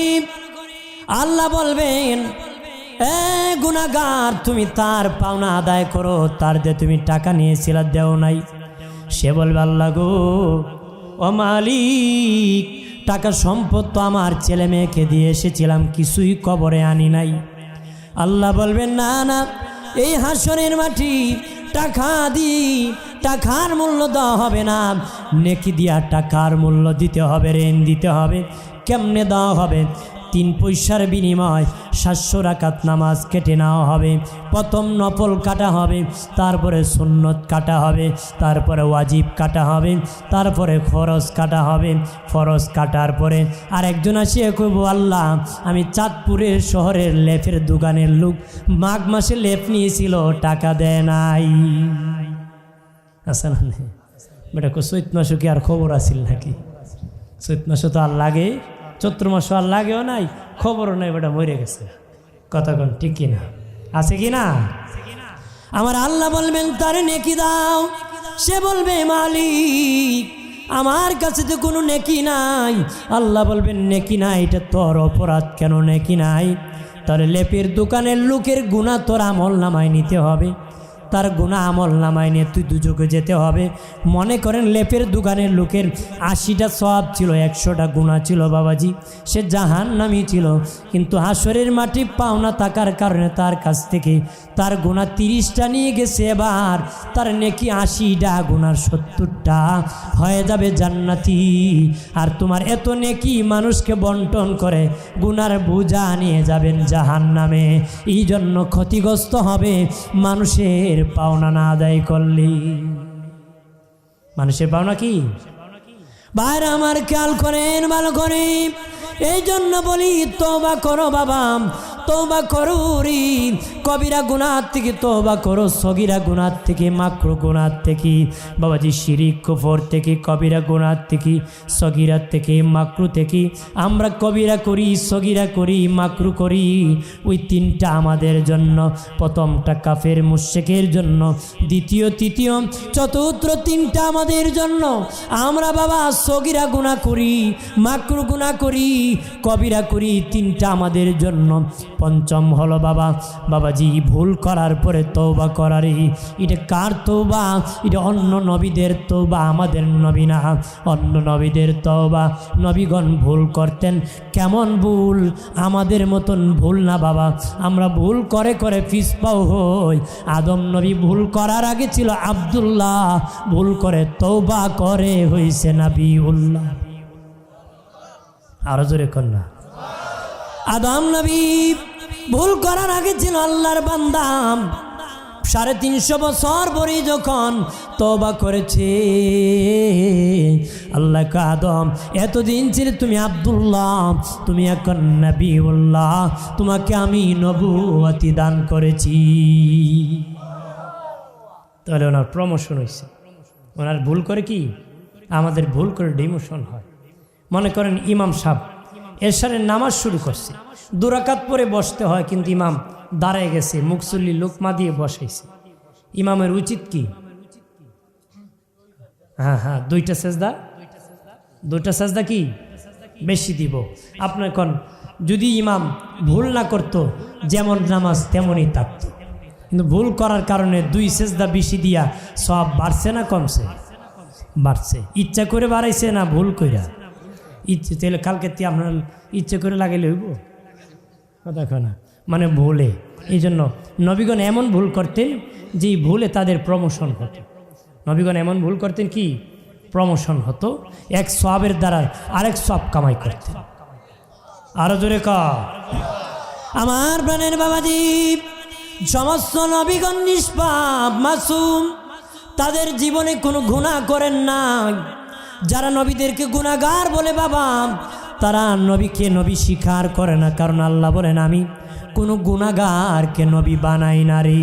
আল্লাহ বলবেন এ গুনাহগার তুমি তার পাওনা আদায় করো, তার দিয়ে তুমি টাকা নিয়েছিল দেও নাই। সে বলবে আল্লাহ গো ও মালিক, টাকা সম্পদ তো আমার ছেলে মেয়েকে দিয়ে এসেছিলাম, কিছুই কবরে আনি নাই। আল্লাহ বলবেন না না, এই হাসরের মাটি টাকা দি টাকার মূল্য দেওয়া হবে না, নেকি দিয়া টাকার মূল্য দিতে হবে, ঋণ দিতে হবে। কেমনে দেওয়া হবে? 3 পয়সার বিনিময় 700 রাকাত নামাজ কেটে নেওয়া হবে। প্রথম নফল কাটা হবে, তারপরে সুন্নত কাটা হবে, তারপরে ওয়াজিব কাটা হবে, তারপরে ফরজ কাটা হবে। ফরজ কাটার পরে আরেকজন আসিয়া কইব আল্লাহ আমি চাঁদপুরের শহরের লেপের দোকানের লোক, মাঘ মাসে লেপ নিয়েছিল টাকা দেয় নাই। আচ্ছা না বেটা, চৈত মাসে কি আর খবর আসিল নাকি? চৈত মাসে তো আর লাগে, চৈত্র মাসে আর লাগেও নাই, খবরও নাই, বেটা মরে গেছে। কথা কোন ঠিক কিনা? আছে কি না? আমার আল্লাহ বলবেন তার নেকি দাও, সে বলবে মালিক আমার কাছে তো কোনো নেকি নাই। আল্লাহ বলবেন নেকি নাই, এটা তোর অপরাধ, কেন নেকি নাই? তার লেপের দোকানের লোকের গুনাহ তোর আমল নামায় নিতে হবে, তার গুনাহ আমল নামায় নিয়ে তুই দুজকে যেতে হবে। মনে করেন লেপের দোকানের লোকের 80টা সওয়াব ছিল, 100টা গুনাহ ছিল বাবাজি, সে জাহান্নামী ছিল। কিন্তু হাসরের মাটি পাওনা থাকার কারণে তার কাছ থেকে তার গুনাহ 30টা নিয়ে গেছে, এবার তার নেকি 80টা, গুনার 70টা হয়ে যাবে জান্নাতি। আর তোমার এত নেকি মানুষকে বন্টন করে গুনার বোঝা নিয়ে যাবেন জাহান্নামে। এই জন্য ক্ষতিগ্রস্ত হবে মানুষের পাওনা না আদায় করলি। মানুষের পাওনা কি? বাইরে আমার খেয়াল করেন ভালো করে, এই জন্য বলি তওবা করো বাবা, তওবা করো রে। কবিরা গুনাহ থেকে তওবা করো, সগীরা গুনাহ থেকে, মাকরু গুনাহ থেকে, বাবাজি শিরিক কুফর থেকে, কবিরা গুনাহ থেকে, সগীরা থেকে, মাকরু থেকে। আমরা কবিরা করি, সগীরা করি, মাকরু করি, ওই 3টা আমাদের জন্য। প্রথমটা কাফের মুশরিকের জন্য, দ্বিতীয় তৃতীয় চতুর্থ 3টা আমাদের জন্য। আমরা বাবা সগীরা গুনাহ করি, মাকরু গুনাহ করি, কবিরা করি, 3টা আমাদের জন্য। পঞ্চম হলো বাবাজি ভুল করার পরে তওবা করার। এটা কার তওবা? এটা অন্য নবীদের তওবা, আমাদের নবী না। অন্য নবীদের তওবা, নবীগণ ভুল করতেন। কেমন ভুল? আমাদের মতন ভুল না বাবা, আমরা ভুল করে করে পিছপাও হই। আদম নবী ভুল করার আগে ছিল আব্দুল্লাহ, ভুল করে তওবা করে হইছে নবিউল্লাহ। আরো জোরে কন্যা। আদম নবী ভুল করার আগে ছিল আল্লাহর বান্দা। 350 বছর পরে যখন তওবা করেছে, আল্লাহ কে আদম এতদিন ছিল তুমি আব্দুল্লাহ, তুমি এখন নবিউল্লাহ, তোমাকে আমি নবুয়তি দান করেছি। তাহলে ওনার প্রমোশন হয়েছে। ওনার ভুল করে কি? আমাদের ভুল করে ডিমোশন হয়। মনে করেন ইমাম সাহেব এশারের নামাজ শুরু করছে, 2 রাকাত পরে বসতে হয়, কিন্তু ইমাম দাঁড়ায় গেছে, মুকসুল্লি লোকমা দিয়ে বসাইছে। ইমামের উচিত কি? হ্যাঁ 2টা সেজদা, 2টা সেজদা কি বেশি দিব। আপনার কোন যদি ইমাম ভুল না করতো, যেমন নামাজ তেমনই থাকতো। কিন্তু ভুল করার কারণে 2 সেজদা বেশি দিয়া সব বাড়ছে না কমছে? বাড়ছে। ইচ্ছা করে বাড়াইছে না ভুল কইরা? ইচ্ছে। তাহলে কালকে আপনার ইচ্ছে করে লাগাইলে হইব? কথা না, মানে ভুলে। এই জন্য নবীগণ এমন ভুল করতেন যে ভুলে তাদের প্রমোশন হতো। নবীগণ এমন ভুল করতেন কি প্রমোশন হতো, এক সওয়াবের দ্বারা আরেক সওয়াব কামাই করতেন। আরো জোরে ক। আমার প্রাণের বাবাজি, সমস্ত নবীগণ নিষ্পাপ মাসুম, তাদের জীবনে কোনো গুনাহ করেন না। যারা নবীদেরকে গুনাহগার বলে বাবা, তারা নবীকে নবী স্বীকার করে না, কারণ আল্লাহ বলেন আমি কোনো গুনাহগারকে নবী বানাই না রে,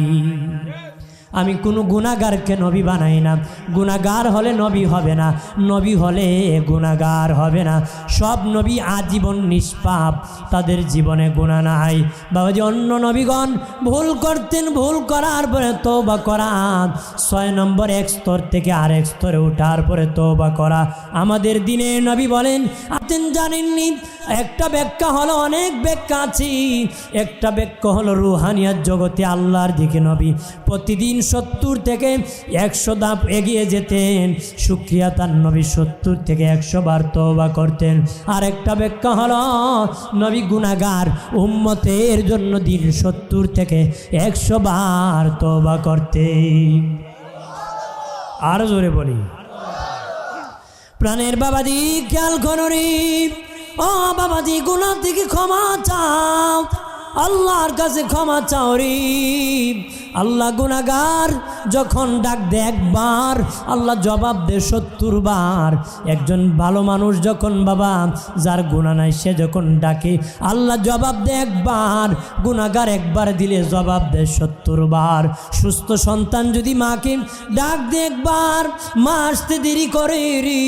আমি কোনো গুনাহগারকে নবী বানাই না। গুনাহগার হলে নবী হবে না, নবী হলে গুনাহগার হবে না। সব নবী আজীবন নিষ্পাপ, তাদের জীবনে গুনাহ নাই। বাবাজি অন্য নবীগণ ভুল করতেন, ভুল করার পরে তওবা করা, 6 নম্বর এক স্তর থেকে আরেক স্তরে ওঠার পরে তওবা করা। আমাদের দিনে নবী বলেন আপনি জানেননি, একটা ব্যাখ্যা হলো, অনেক ব্যাখ্যা আছে, একটা ব্যাখ্যা হলো রুহানিয়াত জগতে আল্লাহর দিকে নবী প্রতিদিন 70 থেকে 100 ধাপ এগিয়ে যেতেন। শুকরিয়া তার নবী 70 থেকে 100 বার তওবা করতেন। আর একটা ব্যাখ্যা হলো নবী গুনাহগার, উম্মতের জন্য দিন 70 থেকে 100 বার তওবা করতেন। আর জোরে বলি প্রাণের বাবাজি খেয়াল করো রে, ও বাবাজি গুনাহ থেকে ক্ষমা চাও, আল্লাহর কাছে ক্ষমা চাও রে। আল্লাহ গুনাহগার যখন ডাক দেয় একবার, আল্লাহ জবাব দেয় 70 বার। একজন ভালো মানুষ যখন বাবা, যার গুনাহ নাই, সে যখন ডাকে আল্লাহ জবাব দেয় একবার, গুনাহগার একবার দিলে জবাব দেয় 70 বার। সুস্থ সন্তান যদি মাকে ডাক দেয় একবার, মা আসতে দেরি করে রে,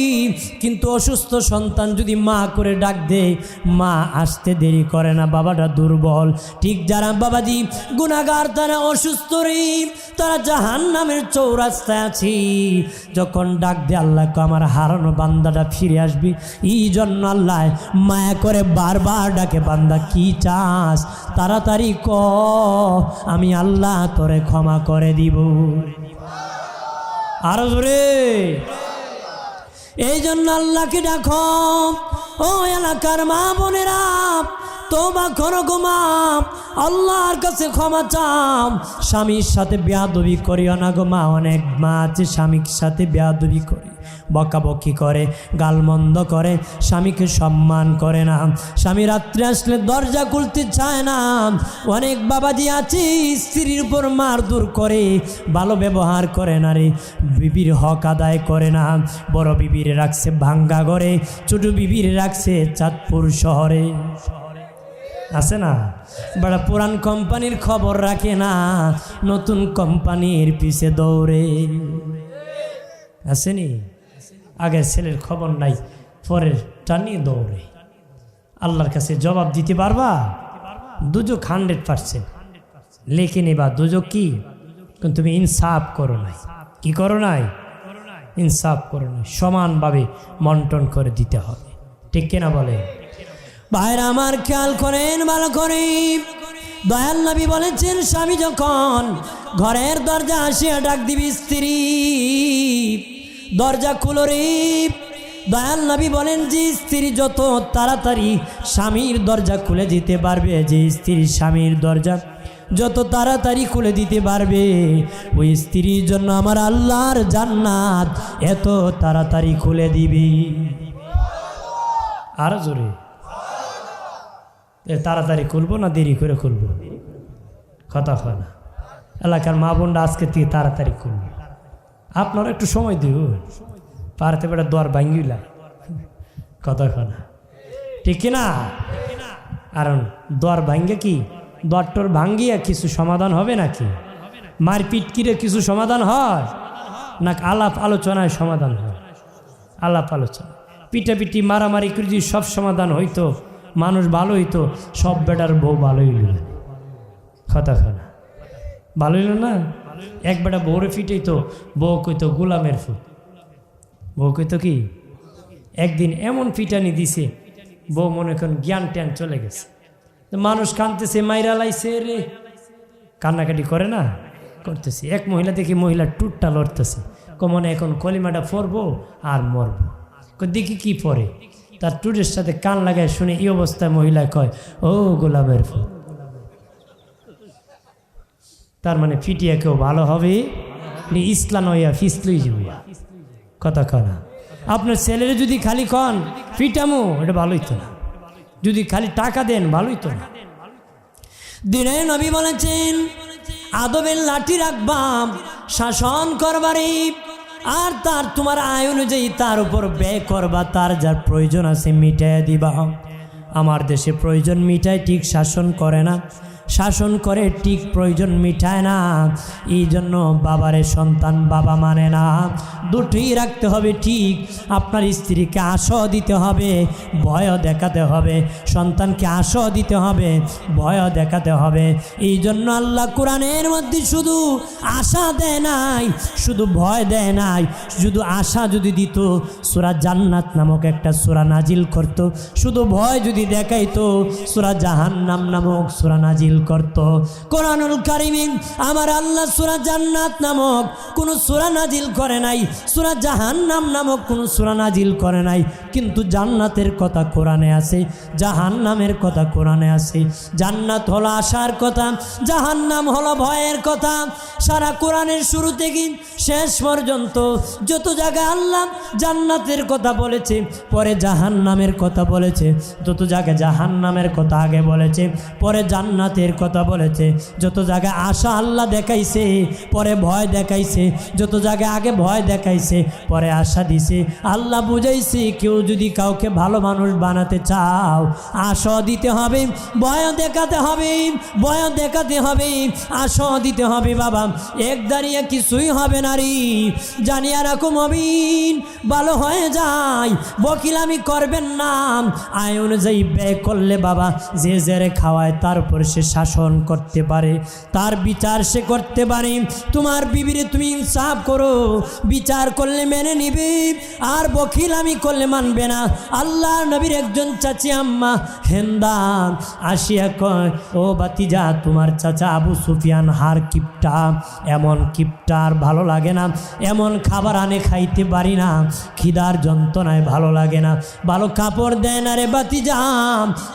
কিন্তু অসুস্থ সন্তান যদি মা করে ডাক দেয়, মা আসতে দেরি করে না, বাবাটা দুর্বল। ঠিক যারা বাবাজি গুনাহগার, তারা অসুস্থ রে, তারা জাহান্নামের চৌরাস্তায় আছি, যখন ডাক দে আল্লাহকে আমার হারানো বান্দাটা ফিরে আসবি, এই জন্য আল্লাহ মায়া করে বারবার ডাকে, বান্দা কি চাস তাড়াতাড়ি ক, আমি আল্লাহ তোরে ক্ষমা করে দিব। আরো জোরে, এই জন্য আল্লাহকে ডাকো। ও এলাকার মা বোনেরা, তওবা করো গো মা, আল্লাহর কাছে ক্ষমা চাও। স্বামীর সাথে বেয়াদবি করিও না গো মা। অনেক মা আছে স্বামীর সাথে বেয়াদবি করে, বকাবকি করে, গালমন্দ করে, স্বামীকে সম্মান করে না। স্বামী রাত্রে আসলে দরজা খুলতে চায় না। অনেক বাবাজি আছে স্ত্রীর উপর মারধর করে, ভালো ব্যবহার করে না রে, বিবির হক আদায় করে না। বড় বিবির রাখছে ভাঙ্গা ঘরে, ছোট বিবির রাখছে চাঁদপুর শহরে। আছে না, বড় পুরান কোম্পানির খবর রাখে না, নতুন কোম্পানির পিছে দৌড়ে। আসেনি, আগের ছেলের খবর নাই, পরের টানিয়ে দৌড়ে। আল্লাহর কাছে জবাব দিতে পারবা? দুজক 100% লেখে নেবা। দুজক কি? কিন্তু তুমি ইনসাফ করো নাই। কি করো নাই? ইনসাফ করো নাই। সমানভাবে বন্টন করে দিতে হবে, ঠিক কিনা বলে? ভাইরা আমার খেয়াল করেন ভালো করে, দয়াল নবী বলেছেন স্বামী যখন ঘরের দরজা আসিয়া ডাক দিবি স্ত্রী, দরজা খুলো রে। দয়াল নবী বলেন যে স্ত্রী যত তাড়াতাড়ি স্বামীর দরজা খুলে দিতে পারবে, যে স্ত্রী স্বামীর দরজা যত তাড়াতাড়ি খুলে দিতে পারবে, ওই স্ত্রীর জন্য আমার আল্লাহর জান্নাত এত তাড়াতাড়ি খুলে দিবি। আর জোরে, তাড়াতাড়ি খুলবো না দেরি করে খুলবো? কথা হয় না। এলাকার মা বোনরা আজকে থেকে তাড়াতাড়ি খুলবো। আপনারা একটু সময় দিও, পারতে বেটা দর ভাঙ্গিলা। কথা হয় না, ঠিক কিনা? কারণ দর ভাঙ্গে কি, দরটর ভাঙ্গিয়া কিছু সমাধান হবে নাকি? মারপিট কিরে কিছু সমাধান হয় না? আলাপ আলোচনায় সমাধান হয়। আলাপ আলোচনা, পিটাপিটি মারামারি করে যদি সব সমাধান হইতো, মানুষ ভালো হইতো, সব বেটার বউ ভালো হইল না। কথা খানা ভালো হইল না। এক বেটা বউরে ফিটাইতো, বউ কইতো গোলামের ফুট। বউ কইতো কি, একদিন এমন ফিটানি দিছে, বউ মনে করেন জ্ঞান ট্যান চলে গেছে। মানুষ কানতেছে, মাইরা লাইছে রে, কান্নাকাটি করে না, করতেছে। এক মহিলা দেখি মহিলা টুটটা লড়তেছে, মনে এখন কলিমাটা পরবো আর মরবো। দেখি কি পরে, তার টুটের সাথে কান লাগায় শুনে এই অবস্থায় মহিলা কয়, ও গোলামের ফুল। তার মানে ফিটিয়া কেউ ভালো হবে, ইসলাম হইয়া ফিসলই যাইয়া। কথা কনা, আপনার ছেলের যদি খালি কন ফিটামো, এটা ভালোই তো না। যদি খালি টাকা দেন ভালোই তো না। দিনে নবী বলেছেন আদবের লাঠি রাখবা, শাসন করবারে, আর তার তোমার আয় অনুযায়ী তার উপর ব্যয় করবা, তার যার প্রয়োজন আছে মিটাই দিবা। আমার দেশে প্রয়োজন মিটায় ঠিক, শাসন করে না, শাসন করে ঠিক প্রয়োজন মিটায় না। এই জন্য বাবারে সন্তান বাবা মানে না, দুটোই রাখতে হবে ঠিক। আপনার স্ত্রীকে আশাও দিতে হবে, ভয়ও দেখাতে হবে, সন্তানকে আশাও দিতে হবে, ভয়ও দেখাতে হবে। এই জন্য আল্লাহ কোরআনের মধ্যে শুধু আশা দেয় নাই, শুধু ভয় দেয় নাই, শুধু আশা যদি দিত সূরা জান্নাত নামক একটা সূরা নাজিল করত, শুধু ভয় যদি দেখাইতো সূরা জাহান্নাম নামক সূরা নাজিল করত। কোরআনুল কারীমে আমার আল্লাহ সূরা জান্নাত নামক কোন সূরা নাজিল করে নাই, সূরা জাহান্নাম নামক কোন সূরা নাজিল করে নাই, কিন্তু জান্নাতের কথা কোরআনে আছে, জাহান্নামের কথা কোরআনে আছে। জান্নাত হলো আশার কথা, জাহান্নাম হলো ভয়ের কথা। সারা কোরআনের শুরু থেকে শেষ পর্যন্ত যত জায়গায় আল্লাহ জান্নাতের কথা বলেছে, পরে জাহান্নামের কথা বলেছে, যত জায়গায় জাহান্নামের কথা আগে বলেছে, পরে জান্নাতের কথা বলেছে, যত জায়গায় আশা আল্লাহ দেখাইছে, পরে ভয় দেখাইছে, যত জায়গায় আগে ভয় দেখাইছে, পরে আশা দিছে। আল্লাহ বুঝাইছে কেউ যদি কাউকে ভালো মানুষ বানাতে চাও, আশা দিতে হবে, ভয় দেখাতে হবে, ভয় দেখাতে হবে, আশা দিতে হবে। বাবা এক দাঁড়িয়ে কিছুই হবে না রে, জানিয়া রাখো মবিন ভালো হয়ে যায়, বকিলামি করবেন না। আয় অনুযায়ী ব্যয় করলে বাবা যে জেরে খাওয়ায় তার উপর সে শাসন করতে পারে, তার বিচার সে করতে পারে। তোমার বিবিরে তুমি ইনসাফ করো, বিচার করলে মেনে নিবে, আর বকিলামি করলে মানবে না। আল্লাহ নবীর একজন চাচি আম্মা হেন্দা আসিয়া কয়, ও বাতিজা তোমার চাচা আবু সুফিয়ান হার কিপটা, এমন কিপটা আর ভালো লাগে না, এমন খাবার আনে খাইতে পারি না, খিদার যন্ত্রণায় ভালো লাগে না, ভালো কাপড় দেয় না রে বাতিজা।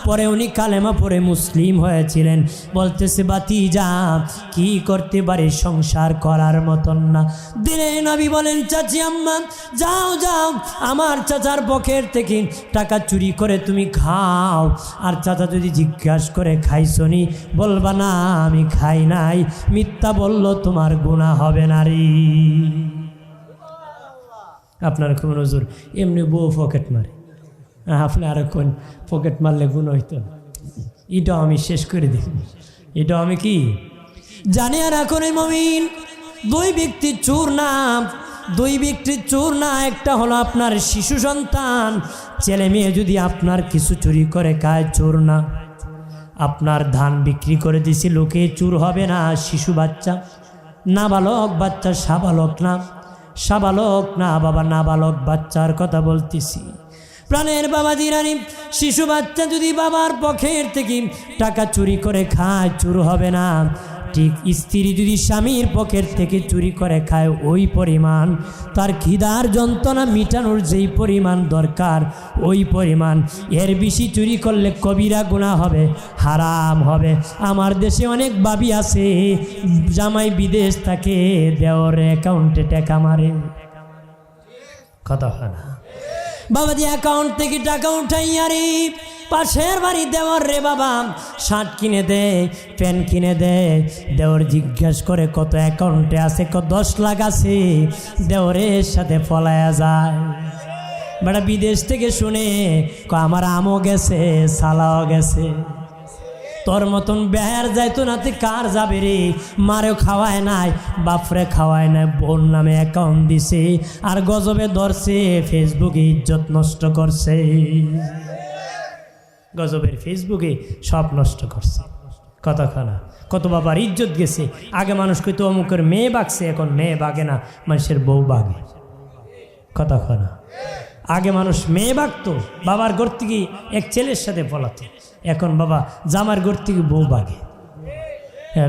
পরে উনি কালেমা পরে মুসলিম হয়েছিলেন। বলতেছে বাতিজা কি করতে পারি, সংসার করার মতন না। দিনে নবী বলেন চাচি আম্মা যাও যাও, আমার চাচার পকেট থেকে টাকা চুরি করে তুমি খাও, আর চাচা যদি জিজ্ঞাসা করে খাইছনি, বলবা না আমি খাই নাই, মিথ্যা বললো তোমার গুনাহ হবে না রে। আপনার কোন নজর এমনি বউ পকেট মারে, আপনি আর কোন পকেট মারলে গুণ হইতো না। এটাও আমি শেষ করে দিই, এটাও আমি কি জানি। আর এখন এই মমিন দুই ব্যক্তি চোর না, দুই ব্যক্তি চোর না, একটা হলো আপনার শিশু সন্তান, ছেলে মেয়ে যদি আপনার কিছু চুরি করে খায় চোর না। আপনার ধান বিক্রি করে দিছি লোকে, চোর হবে না। শিশু বাচ্চা, নাবালক বাচ্চা, সাবালক না, সাবালক না বাবা, নাবালক বাচ্চার কথা বলতেছি। প্রাণের বাবা দিরানি, শিশু বাচ্চা যদি বাবার পকেট থেকে টাকা চুরি করে খায় চোর হবে না। ঠিক স্ত্রী যদি স্বামীর পকেট থেকে চুরি করে খায়, ওই পরিমাণ তার খিদার যন্ত্রণা মিটানোর যেই পরিমাণ দরকার ওই পরিমাণ, এর বেশি চুরি করলে কবিরা গুনাহ হবে, হারাম হবে। আমার দেশে অনেক বাবি আছে, জামাই বিদেশ থাকে, দেওয়ার অ্যাকাউন্টে টাকা মারে, কথা হয় না বাবাজি, অ্যাকাউন্ট থেকে টাকা উঠাইয়া রে পাশের বাড়ি দেওয়ার রে বাবা শার্ট কিনে দে, প্যান্ট কিনে দে। দেওয়ার জিজ্ঞাসা করে কত অ্যাকাউন্টে আছে, 10 লাখ আছে, দেওয়ারের সাথে পলায়া যায়। বেটা বিদেশ থেকে শুনে আমার আমও গেছে, সালাও গেছে, তোর মতন বেহার যাইতো নাতে কার যাবে রে। মারেও খাওয়ায় নাই, বাপরে খাওয়ায় নাই, বোন নামে অ্যাকাউন্ট দিছে, আর গজবে ধরছে, ফেসবুকে ইজ্জত নষ্ট করছে, গজবের ফেসবুকে সব নষ্ট করছে। কতখানা কত বাবার ইজ্জত গেছে। আগে মানুষ কইতো অমুকের মেয়ে বাগছে, এখন মেয়ে বাগে না, মানুষের বউ বাগে। কতখানা আগে মানুষ মেয়ে বাগতো, বাবার ঘর থেকে এক ছেলের সাথে পলাতো, এখন বাবা জামার ঘর থেকে বউ বাগে।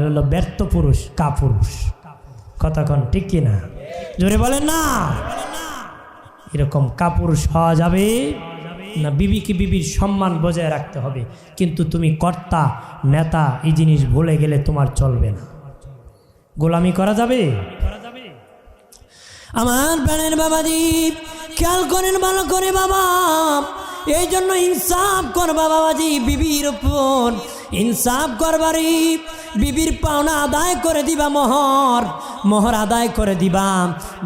হলো ব্যর্থ পুরুষ, কাপুরুষ। কতক্ষণ ঠিক কিনা জোরে বলেন না? এরকম কাপুরুষ হওয়া যাবে না। বিবিকে বিবির সম্মান বজায় রাখতে হবে, কিন্তু তুমি কর্তা নেতা এই জিনিস ভুলে গেলে তোমার চলবে না। গোলামি করা যাবে? আমার প্রাণের বাবাজি খেয়াল করেন ভালো করে বাবা, এই জন্য ইনসাফ করবা বাবাজি, বিবির উপর ইনসাফ করবারি। বিবির পাওনা আদায় করে দিবা, মোহর আদায় করে দিবা,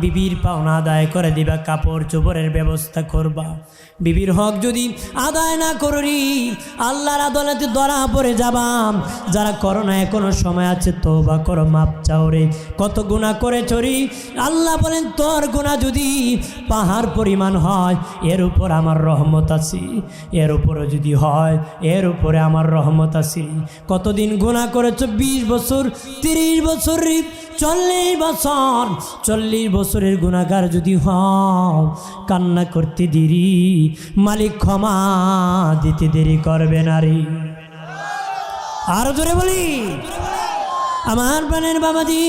বিবির পাওনা আদায় করে দিবা, কাপড় চোপড়ের ব্যবস্থা করবা। বিবির হক যদি আদায় না করি আল্লাহর আদালতে ধরা পড়ে যাবা। যারা করো না এখনো সময় আছে, তওবা করো, মাপ চাও রে। কত গুনাহ করেছ রে, আল্লাহ বলেন তোর গুনাহ যদি পাহাড় পরিমাণ হয় এর উপর আমার রহমত আছে, এর উপরে যদি হয় এর উপরে আমার রহমত আছে। কতদিন গুনাহ করেছো? 20 বছর, 30 বছর, 40 বছর। 40 বছরের গুনাহগার যদি হও, কান্না করতে দেরি, মালিক ক্ষমা দিতে দেরি করবে না রে। আরো জোরে বলি, আমার প্রাণের বাবাজি,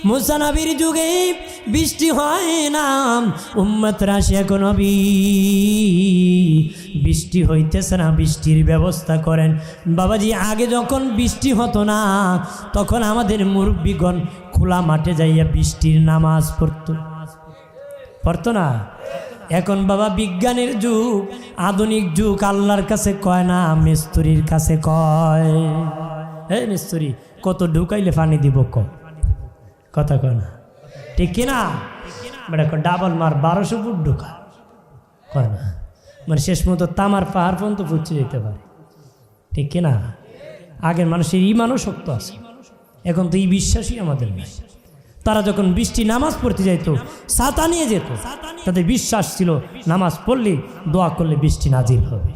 মুসা নবীর যুগে বৃষ্টি হয় না, উম্মত রাশি এখন বৃষ্টি হইতেছে না, বৃষ্টির ব্যবস্থা করেন বাবাজি। আগে যখন বৃষ্টি হতো না তখন আমাদের মুরব্বীগণ খোলা মাঠে যাইয়া বৃষ্টির নামাজ পড়তো না। এখন বাবা বিজ্ঞানের যুগ, আধুনিক যুগ, আল্লাহর কাছে কয় না, মিস্ত্রির কাছে কয়। এই মিস্ত্রি কত ঢুকাইলে পানি দিব, কথা কয় না, ঠিক কিনা? বেটা ডাবল মার 1200 ফুট ঢুকা, কয় না, মানে শেষ মতো তামার পাহাড় পর্যন্ত পৌঁছে যেতে পারে, ঠিক কিনা? আগের মানুষের ইমানও শক্ত আছে, এখন তো এই বিশ্বাসই আমাদের নেই। তারা যখন বৃষ্টি নামাজ পড়তে যাইতো ছাতা নিয়ে যেত, তাদের বিশ্বাস ছিল নামাজ পড়লে দোয়া করলে বৃষ্টি নাজিল হবে।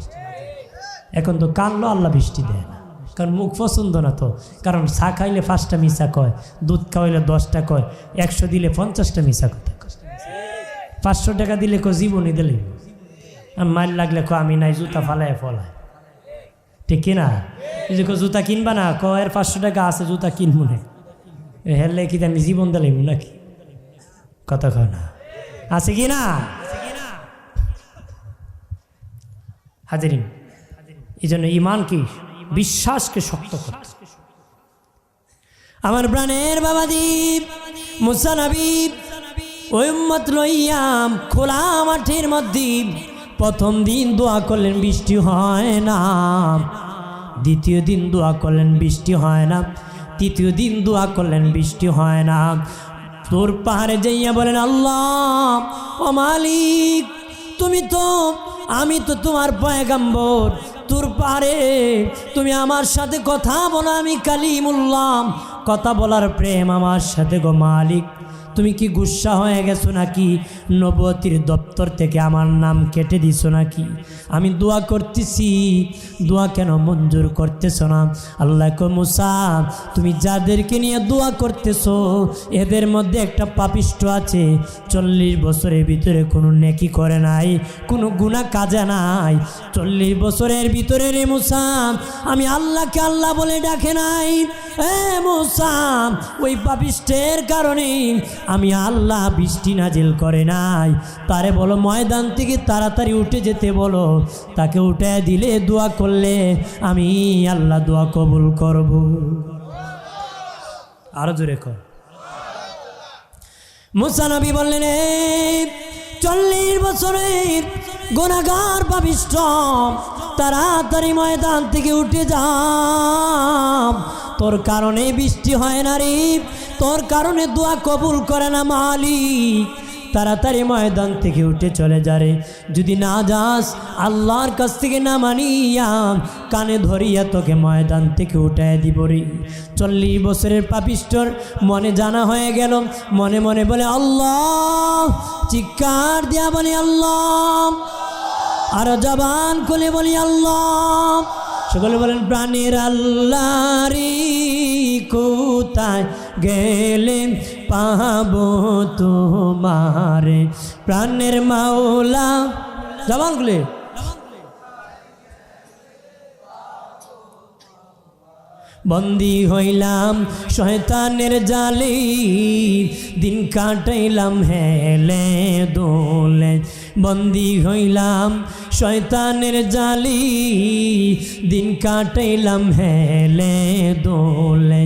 এখন তো কানলো আল্লাহ বৃষ্টি দেয় না, কারণ মুখ পছন্দ না তো। কারণ চা খাইলে 5টা মিশা কয়, দুধ খাওয়াইলে 10টা কয়, 100 দিলে 50টা মিশা কথা কয়, 500 টাকা দিলে কয় জীবনই দিলে, মাইল লাগলে কয় আমি নাই, জুতা ফালায় ফলায়, ঠিক কিনা? এই যে জুতা কিনবা না, কয় এর 500 টাকা আছে, জুতা কিনবো না, হেললে কি আমি জীবন দিলাম নাকি, কথা কয় না, আছে কি না? হাজিরিন, এই জন্য ইমান কি, বিশ্বাসকে শক্ত করতে। আমার প্রাণের বাবাজি, মুসা নবী ওই উম্মত লইয়াম খোলা মাঠের মধ্যে প্রথম দিন দোয়া করলেন, বৃষ্টি হয় না। দ্বিতীয় দিন দোয়া করলেন, বৃষ্টি হয় না। তৃতীয় দিন দোয়া করলেন, বৃষ্টি হয় না। তোর পাহাড়ে যাইয়া বলেন, আল্লাহ ও মালিক, আমি তো তোমার পয়গম্বর, তোর পারে তুমি আমার সাথে কথা বলো, আমি কালিমুল্লাহ, কথা বলার প্রেম আমার সাথে গো মালিক। তুমি কি গুসা হয়ে গেছো নাকি? নবুয়তির দপ্তর থেকে আমার নাম কেটে দিছো নাকি? আমি দোয়া করতেছি, দোয়া কেন মঞ্জুর করতেছো না? আল্লাহ কো মুসা, তুমি যাদেরকে নিয়ে দোয়া করতেছো এদের মধ্যে একটা পাপিষ্ঠ আছে, 40 বছরের ভিতরে কোনো নেকি করে নাই, কোনো গুনাহ কাজে নাই। 40 বছরের ভিতরে রে মুসা আমি আল্লাহকে আল্লাহ বলে ডাকে নাই। এ মুসা, ওই পাপিষ্ঠের কারণে আমি আল্লাহ বৃষ্টি নাজিল করে নাই। তারে বলো ময়দান থেকে তাড়াতাড়ি উঠে যেতে বলো, তাকে উঠে দিলে দোয়া করলে আমি আল্লাহ দোয়া কবুল করব। আরো জোরে কর। মুসা নবী বললেন, 40 বছরের গুনাহগার পাপিষ্ঠ, তাড়াতাড়ি ময়দান থেকে উঠে যা, তোর কারণে বৃষ্টি হয় না রে, তোর কারণে দোয়া কবুল করে না মালিক। তাড়াতাড়ি ময়দান থেকে উঠে চলে যা রে, যদি না যাস আল্লাহর কাছ থেকে না মানিয়া কানে ধরিয়া তোকে ময়দান থেকে উঠায় দিব রে। 40 বছরের পাপিষ্ঠর মনে জানা হয়ে গেল, মনে মনে বলে আল্লাহ, চিৎকার দিয়া বলি আল্লাহ, আর জবান খুলে বলি আল্লাহ। সকলে বলেন প্রাণের আল্লাহ রে, কোথায় গেলে পাবো তোমারে, প্রাণের মাওলা। জবান খুলে বন্দী হইলাম শয়তানের জালে, দিন কাটাইলাম হেলে দোলে, বন্দী হইলাম শয়তানের জালি দিন কাটাইলাম হেলে দোলে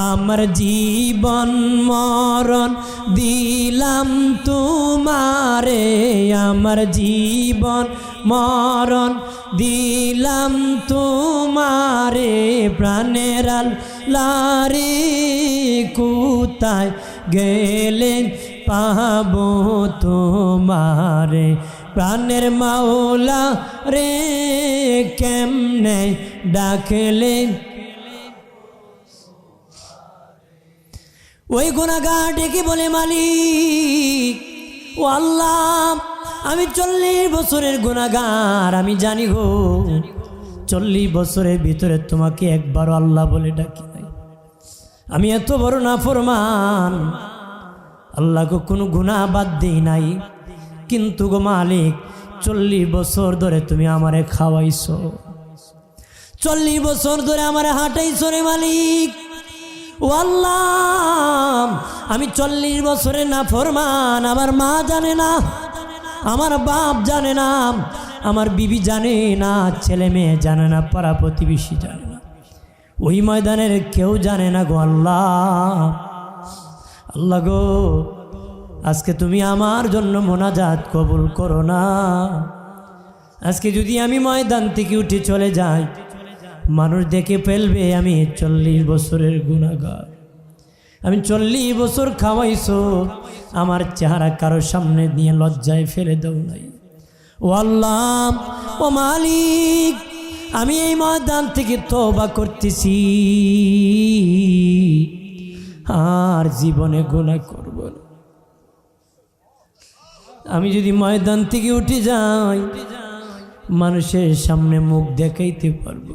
আমার জীবন মরণ দিলাম তোমারে আমার জীবন মরণ দিলাম তোমারে প্রাণের আল্লাহরে কোথায় গেলে পাবো তোমারে প্রাণের মাওলা রে কেমনে ডাকলে ওই গুনাহগার ডেকে বলে মালিক ও আল্লাহ আমি 40 বছরের গুনাহগার আমি জানি গো 40 বছরের ভিতরে তোমাকে একবারও আল্লাহ বলে ডাকি নাই আমি এত বড় নাফরমান আল্লাহকে কোনো গুনাহ বাদ দেই নাই কিন্তু গো মালিক 40 বছর ধরে তুমি আমারে খাওয়াইছো 40 বছর ধরে আমারে হাঁটাইছো রে মালিক ও আল্লাহ আমি 40 বছরের নাফরমান আমার মা জানে না আমার বাপ জানে না আমার বিবি জানে না ছেলে মেয়ে জানে না পাড়া প্রতিবেশী জানে না ওই ময়দানের কেউ জানে না গো আল্লাহ আল্লাহ গো আজকে তুমি আমার জন্য মোনাজাত কবুল করো না আজকে যদি আমি ময়দান থেকে উঠে চলে যাই মানুষ দেখে ফেলবে আমি 40 বছরের গুনাহগার আমি 40 বছর খাওয়াইছো আমার চেহারা কারো সামনে নিয়ে লজ্জায় ফেলে দাও নাই ও আল্লাহ ও মালিক আমি এই ময়দান থেকে তওবা করতেছি আর জীবনে গুনাহ করব না আমি যদি ময়দান থেকে উঠে যাই মানুষের সামনে মুখ দেখাইতে পারবো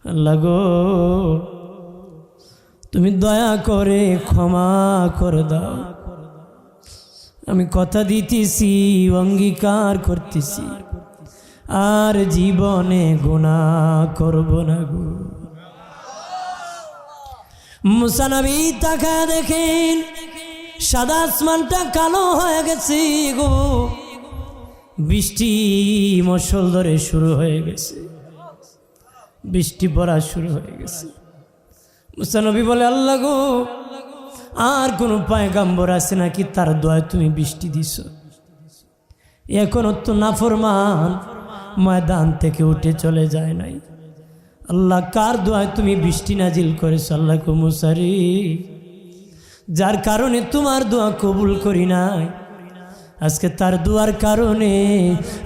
আল্লাহ গো তুমি দয়া করে ক্ষমা করে দাও আমি কথা দিতেছি অঙ্গীকার করতেছি আর জীবনে গুনাহ করব না গো মুসা নবী তাকা দেখেন সাদা আসমানটা কালো হয়ে গেছে গো বৃষ্টি মশল ধরে শুরু হয়ে গেছে বৃষ্টি পড়া শুরু হয়ে গেছে মুসা নবী বলে আল্লাহ গো আর কোন পয়গম্বর আছে নাকি তার দোয়ায় তুমি বৃষ্টি দিছো এখনো তো নাফরমান ময়দান থেকে উঠে চলে যায় নাই আল্লাহ কার দোয়ায় তুমি বৃষ্টি নাজিল করেছো আল্লাহ গো মুসা রে যার কারণে তোমার দোয়া কবুল করি নাই আজকে তার দোয়ার কারণে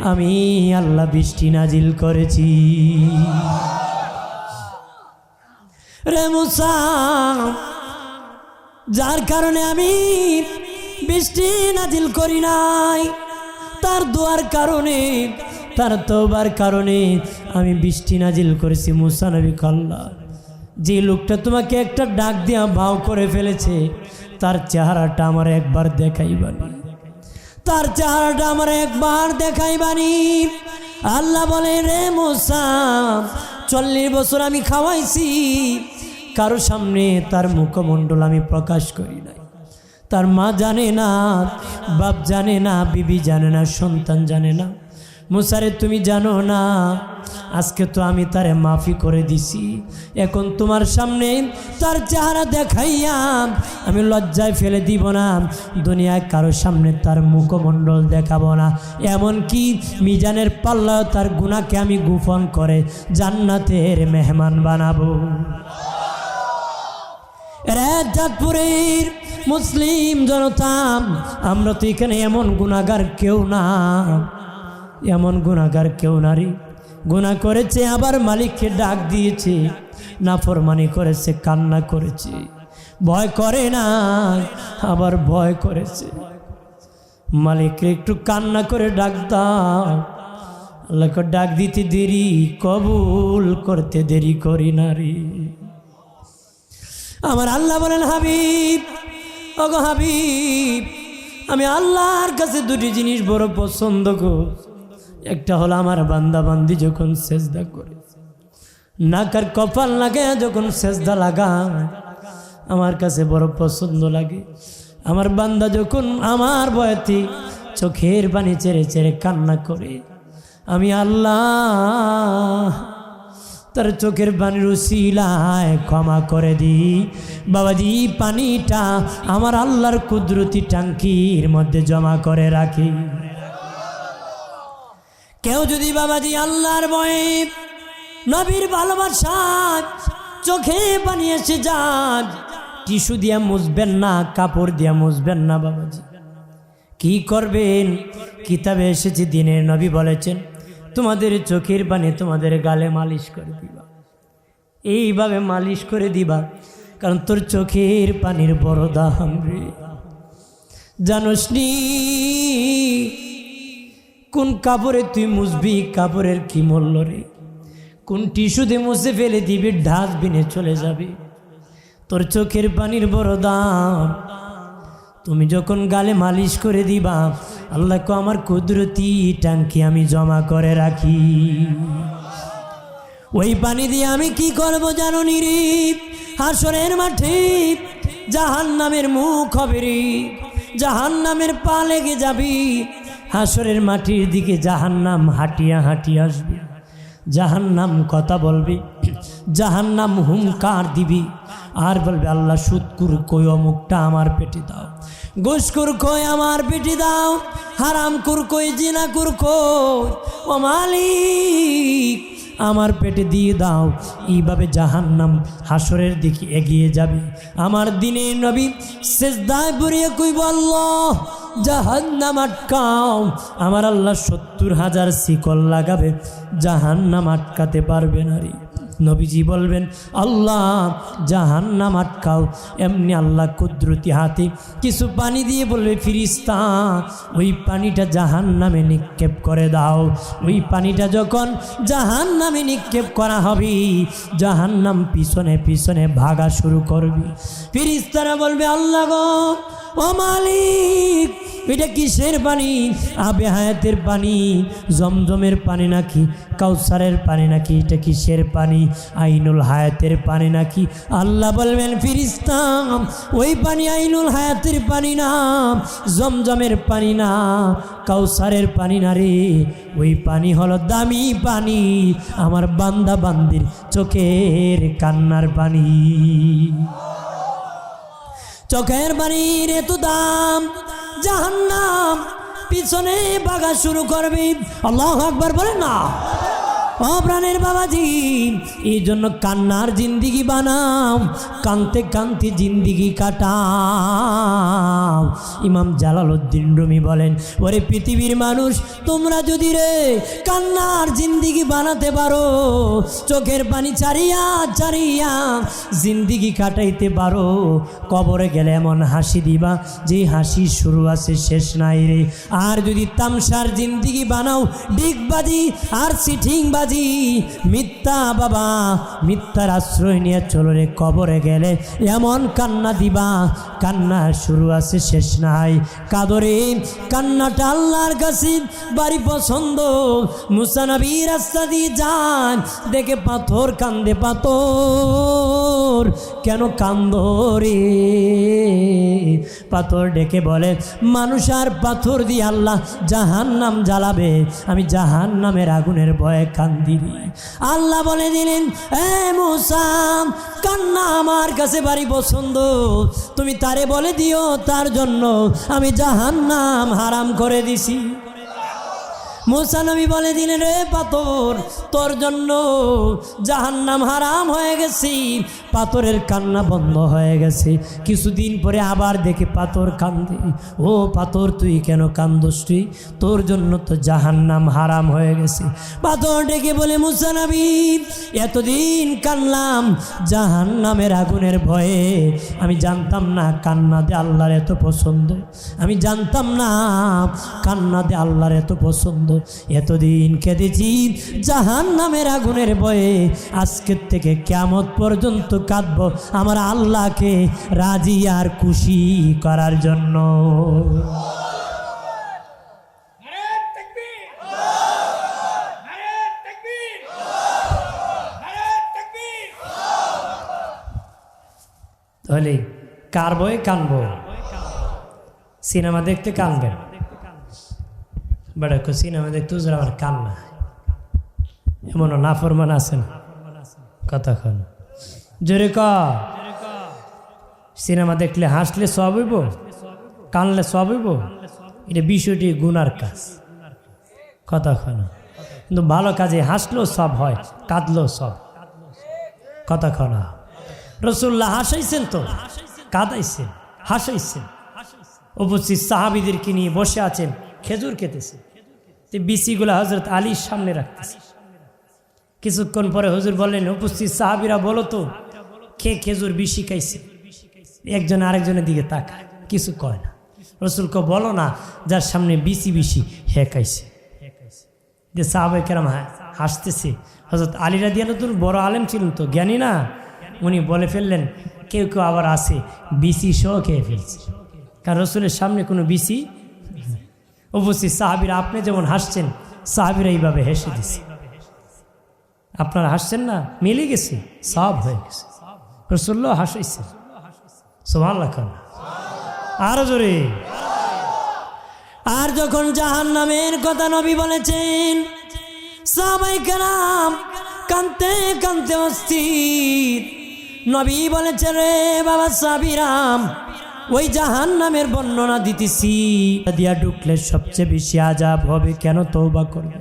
আমি আল্লাহ বৃষ্টি নাজিল করেছি রে মুসা যার কারণে আমি বৃষ্টি নাজিল করি নাই তার দোয়ার কারণে তার তওবার কারণে আমি বৃষ্টি নাজিল করেছি মুসা নবী আল্লাহ যে লোকটা তোমাকে একটা ডাক দিয়া ভাও করে ফেলেছে তার চেহারাটা আমার একবার দেখাইবানি তার চেহারাটা আমার একবার দেখাইবানি আল্লাহ বলে রে মুসা 40 বছর আমি খাওয়াইছি কারো সামনে তার মুখমণ্ডল আমি প্রকাশ করি নাই তার মা জানে না বাপ জানে না বিবি জানে না সন্তান জানে না মুসারে তুমি জানো না আজকে তো আমি তারে মাফি করে দিছি এখন তোমার সামনে তার চেহারা দেখাইয়া আমি লজ্জায় ফেলে দিব না দুনিয়ায় কারো সামনে তার মুখমণ্ডল দেখাবো না এমনকি মিজানের পাল্লায় তার গুনাহকে আমি গোপন করে জান্নাতের মেহমান বানাবো রাজাতপুরের মুসলিম জনতা আমরা তো এখানে এমন গুনাহগার কেউ না এমন গুনাহগার কেউ নারী গুনাহ করেছে আবার মালিককে ডাক দিয়েছে নাফরমানি করেছে কান্না করেছে ভয় করে না আবার ভয় করেছে মালিককে একটু কান্না করে ডাক দাও আল্লাহকে ডাক দিতে দেরি কবুল করতে দেরি করি না রে আমার আল্লাহ বলেন হাবিব ওগো হাবিব আমি আল্লাহর কাছে দুটি জিনিস বড় পছন্দ গো একটা হলো আমার বান্দা বান্দি যখন সেজদা করে নাকার কপাল লাগে যখন সেজদা লাগায় আমার কাছে বড় পছন্দ লাগে আমার বান্দা যখন আমার বয়াতে চোখের পানি চেড়ে চেড়ে কান্না করে আমি আল্লাহ তার চোখের পানির উসিলায় ক্ষমা করে দিই। বাবাজি পানিটা আমার আল্লাহর কুদরতি টাঙ্কির মধ্যে জমা করে রাখি। কেউ যদি বাবাজি আল্লাহর ভয়ে নবীর ভালোবাসা চোখে পানি এসে যান, টিস্যু দিয়ে মুছবেন না, কাপড় দিয়ে মুছবেন না বাবাজি, কি করবেন? কিতাবে এসেছে দিনের নবী বলেছেন তোমাদের চোখের পানি তোমাদের গালে মালিশ করে দিবা, এইভাবে মালিশ করে দিবা, কারণ তোর চোখের পানির বড় দাম রে। জানোস নি কোন কাপড়ে তুই মুছবি, কাপড়ের কি মূল্য রে? কোন টিস্যুতে মুছে ফেলে দিবি, ডাস্টবিনে চলে যাবে। তোর চোখের পানির বড় দাম। তুমি যখন গালে মালিশ করে দিবা, আল্লাহকে আমার কুদরতি টাঙ্কি আমি জমা করে রাখি। ওই পানি দিয়ে আমি কি করব জানো নি রে? হাসরের মাঠে জাহান্নামের মুখ হবে রে, জাহান্নামের পা লেগে যাবি। হাসরের মাটির দিকে জাহান্নাম হাঁটিয়া হাঁটিয়া আসবে, জাহান্নাম কথা বলবে, জাহান্নাম হুঙ্কার দিবি আর বলবে আল্লাহ সুদকুর কই অমুকটা আমার পেটে দাও, ঘুষখোর কই আমার পেটে দাও, হারামখোর কই, জিনাখোর কই, ও মালিক আমার পেটে দিয়ে দাও। এইভাবে জাহান্নাম হাসরের দিকে এগিয়ে যাবে। আমার দিনের নবী সিজদায় পড়ে কইব আল্লাহ জাহান্নাম আটকাও। আমার আল্লাহ ৭০,০০০ শিকল লাগাবে, জাহান্নাম আটকাতে পারবে না রে। নবীজি বলবেন আল্লাহ জাহান্নাম আটকাও। এমনি আল্লাহ কুদরতি হাতে কিছু পানি দিয়ে বলবে ফিরিস্তা ওই পানিটা জাহান্নামে নিক্ষেপ করে দাও। ওই পানিটা যখন জাহান্নামে নিক্ষেপ করা হবে, জাহান্নাম পিছনে পিছনে ভাগা শুরু করবে। ফিরিস্তারা বলবে আল্লাহ গো, ও মালিক এটা কিসের পানি? আবে হায়াতের পানি, জমজমের পানি নাকি কাউসারের পানি নাকি? এটা কিসের পানি? আইনুল হায়াতের পানি নাকি? আল্লাহ বলবেন ফিরিস্তা ওই পানি আইনুল হায়াতের পানি না, জমজমের পানি না, কাউসারের পানি না রে। ওই পানি হলো দামি পানি, আমার বান্দা বান্দির চোখের কান্নার পানি। চোখের পানির এত দাম, জাহান্নাম পিছনে বাগা শুরু করবে। আল্লাহু আকবার বলেন না। ও প্রাণের বাবাজি, এই জন্য কান্নার জিন্দিগি বানাও, কানতে কানতে জিন্দিগি কাটাও। ইমাম জালালউদ্দিন রুমি বলেন ওরে পৃথিবীর মানুষ তোমরা যদি রে কান্নার জিন্দিগি বানাতে পারো, চোখের পানি ছাড়িয়া ছাড়িয়া জিন্দিগি কাটাইতে পারো, কবরে গেলে এমন হাসি দিবা যে হাসি শুরু আছে শেষ নাই রে। আর যদি তামসার জিন্দিগি বানাও, ডিগবাজি আর সিটিংবাজি, মিথ্যা বাবা, মিথ্যার আশ্রয় নিয়ে চলো রে, কবরে গেলে এমন কান্না দিবা কান্না শুরু আছে শেষ নাই। কাদরে কান্নাটা আল্লাহর কাছে বাড়ি পছন্দ। মুসা নবী রাস্তা দিয়ে যান, দেখে পাথর কান্দে, পাথর কেন কান্দো রে? পাথর ডেকে বলে মানুষ আর পাথর দিয়ে আল্লাহ জাহান্নাম জ্বালাবে, আমি জাহান্নামের আগুনের ভয়ে কান্দি। আল্লাহ বলে দিলেন এ মুসা কান্না আমার কাছে বাড়ি পছন্দ, তুমি তারে বলে দিও তার জন্য আমি জাহান্নাম হারাম করে দিছি। মুসা নবী বলে দিলেন রে পাথর তোর জন্য জাহান্নাম হারাম হয়ে গেছি। পাথরের কান্না বন্ধ হয়ে গেছে। কিছুদিন পরে আবার দেখে পাথর কান্দে। ও পাথর তুই কেন কান্দস? তুই তোর জন্য তো জাহান্নাম হারাম হয়ে গেছে। পাথর ডেকে বলে মুসা নবী এতদিন কানলাম জাহান্নামের আগুনের ভয়ে, আমি জানতাম না কান্না দে আল্লাহর এত পছন্দ, আমি জানতাম না কান্না দে আল্লাহর এত পছন্দ। এতদিন কেঁদেছি জাহান্নামের আগুনের ভয়ে, আজকের থেকে কিয়ামত পর্যন্ত কাঁদবো আমার আল্লাহকে রাজি আর খুশি করার জন্য। তাহলে কার ভয়ে কানবো? সিনেমা দেখতে কানবেন, বেড়া সিনেমা দেখতে আমার কান্না এমন নাফরমান আছে না? কথা কন জোরে ক। সিনেমা দেখলে হাসলে সব হইব, কানলে সব হইব, এটা বিষয়টি গুনার কাজ। কথা কন। কিন্তু ভালো কাজে হাসলেও সব হয়, কাঁদলেও সব। কথা কন। রসুল্লাহ হাসাইছেন তো, কাঁদাইছেন, হাসাইছেন। উপস্থিত সাহাবীদেরকে নিয়ে বসে আছেন, খেজুর খেতেছে। বিসিগুলা হজরত আলীর সামনে রাখতেছে। কিছুক্ষণ পরে হুজুর বললেন, উপস্থিত সাহাবীরা বলো তো কে খেজুর বেশি খাইছে? একজন আরেকজনের দিকে তাকায়, কিছু কয় না। রসুলকে বলো না যার সামনে বেশি বেশি হে খাইছে। যে সাহাবায়ে কেরাম হাসতেছে। হজরত আলী রাদিয়াল্লাহু আনহু বড় আলেম ছিলেন তো, জ্ঞানী না, উনি বলে ফেললেন কেউ কেউ আবার আছে বিসি সহ খেয়ে ফেলছে, কারণ রসুলের সামনে কোনো বিসি। উপস্থিত সাহাবীরা আপনি যেমন হাসছেন, সাহাবীরা এইভাবে হেসে দিছে। আপনারা হাসছেন না, মিলে গেছে, সব হয়ে গেছে। রাসূলুল্লাহ হাসাইছে। সুবহানাল্লাহ। আরো জোরে। আর যখন জাহান্নামের কথা নবী বলেছেন, সাহাবায়ে কেরাম কাঁদতে কাঁদতে অস্থির। নবী বলেছেন, রে বাবা সাহাবীরাম, ওই জাহান্নামের বর্ণনা দিতেছি, দিয়া ঢুকলে সবচেয়ে বেশি আযাব হবে। কেন? তওবা করবে।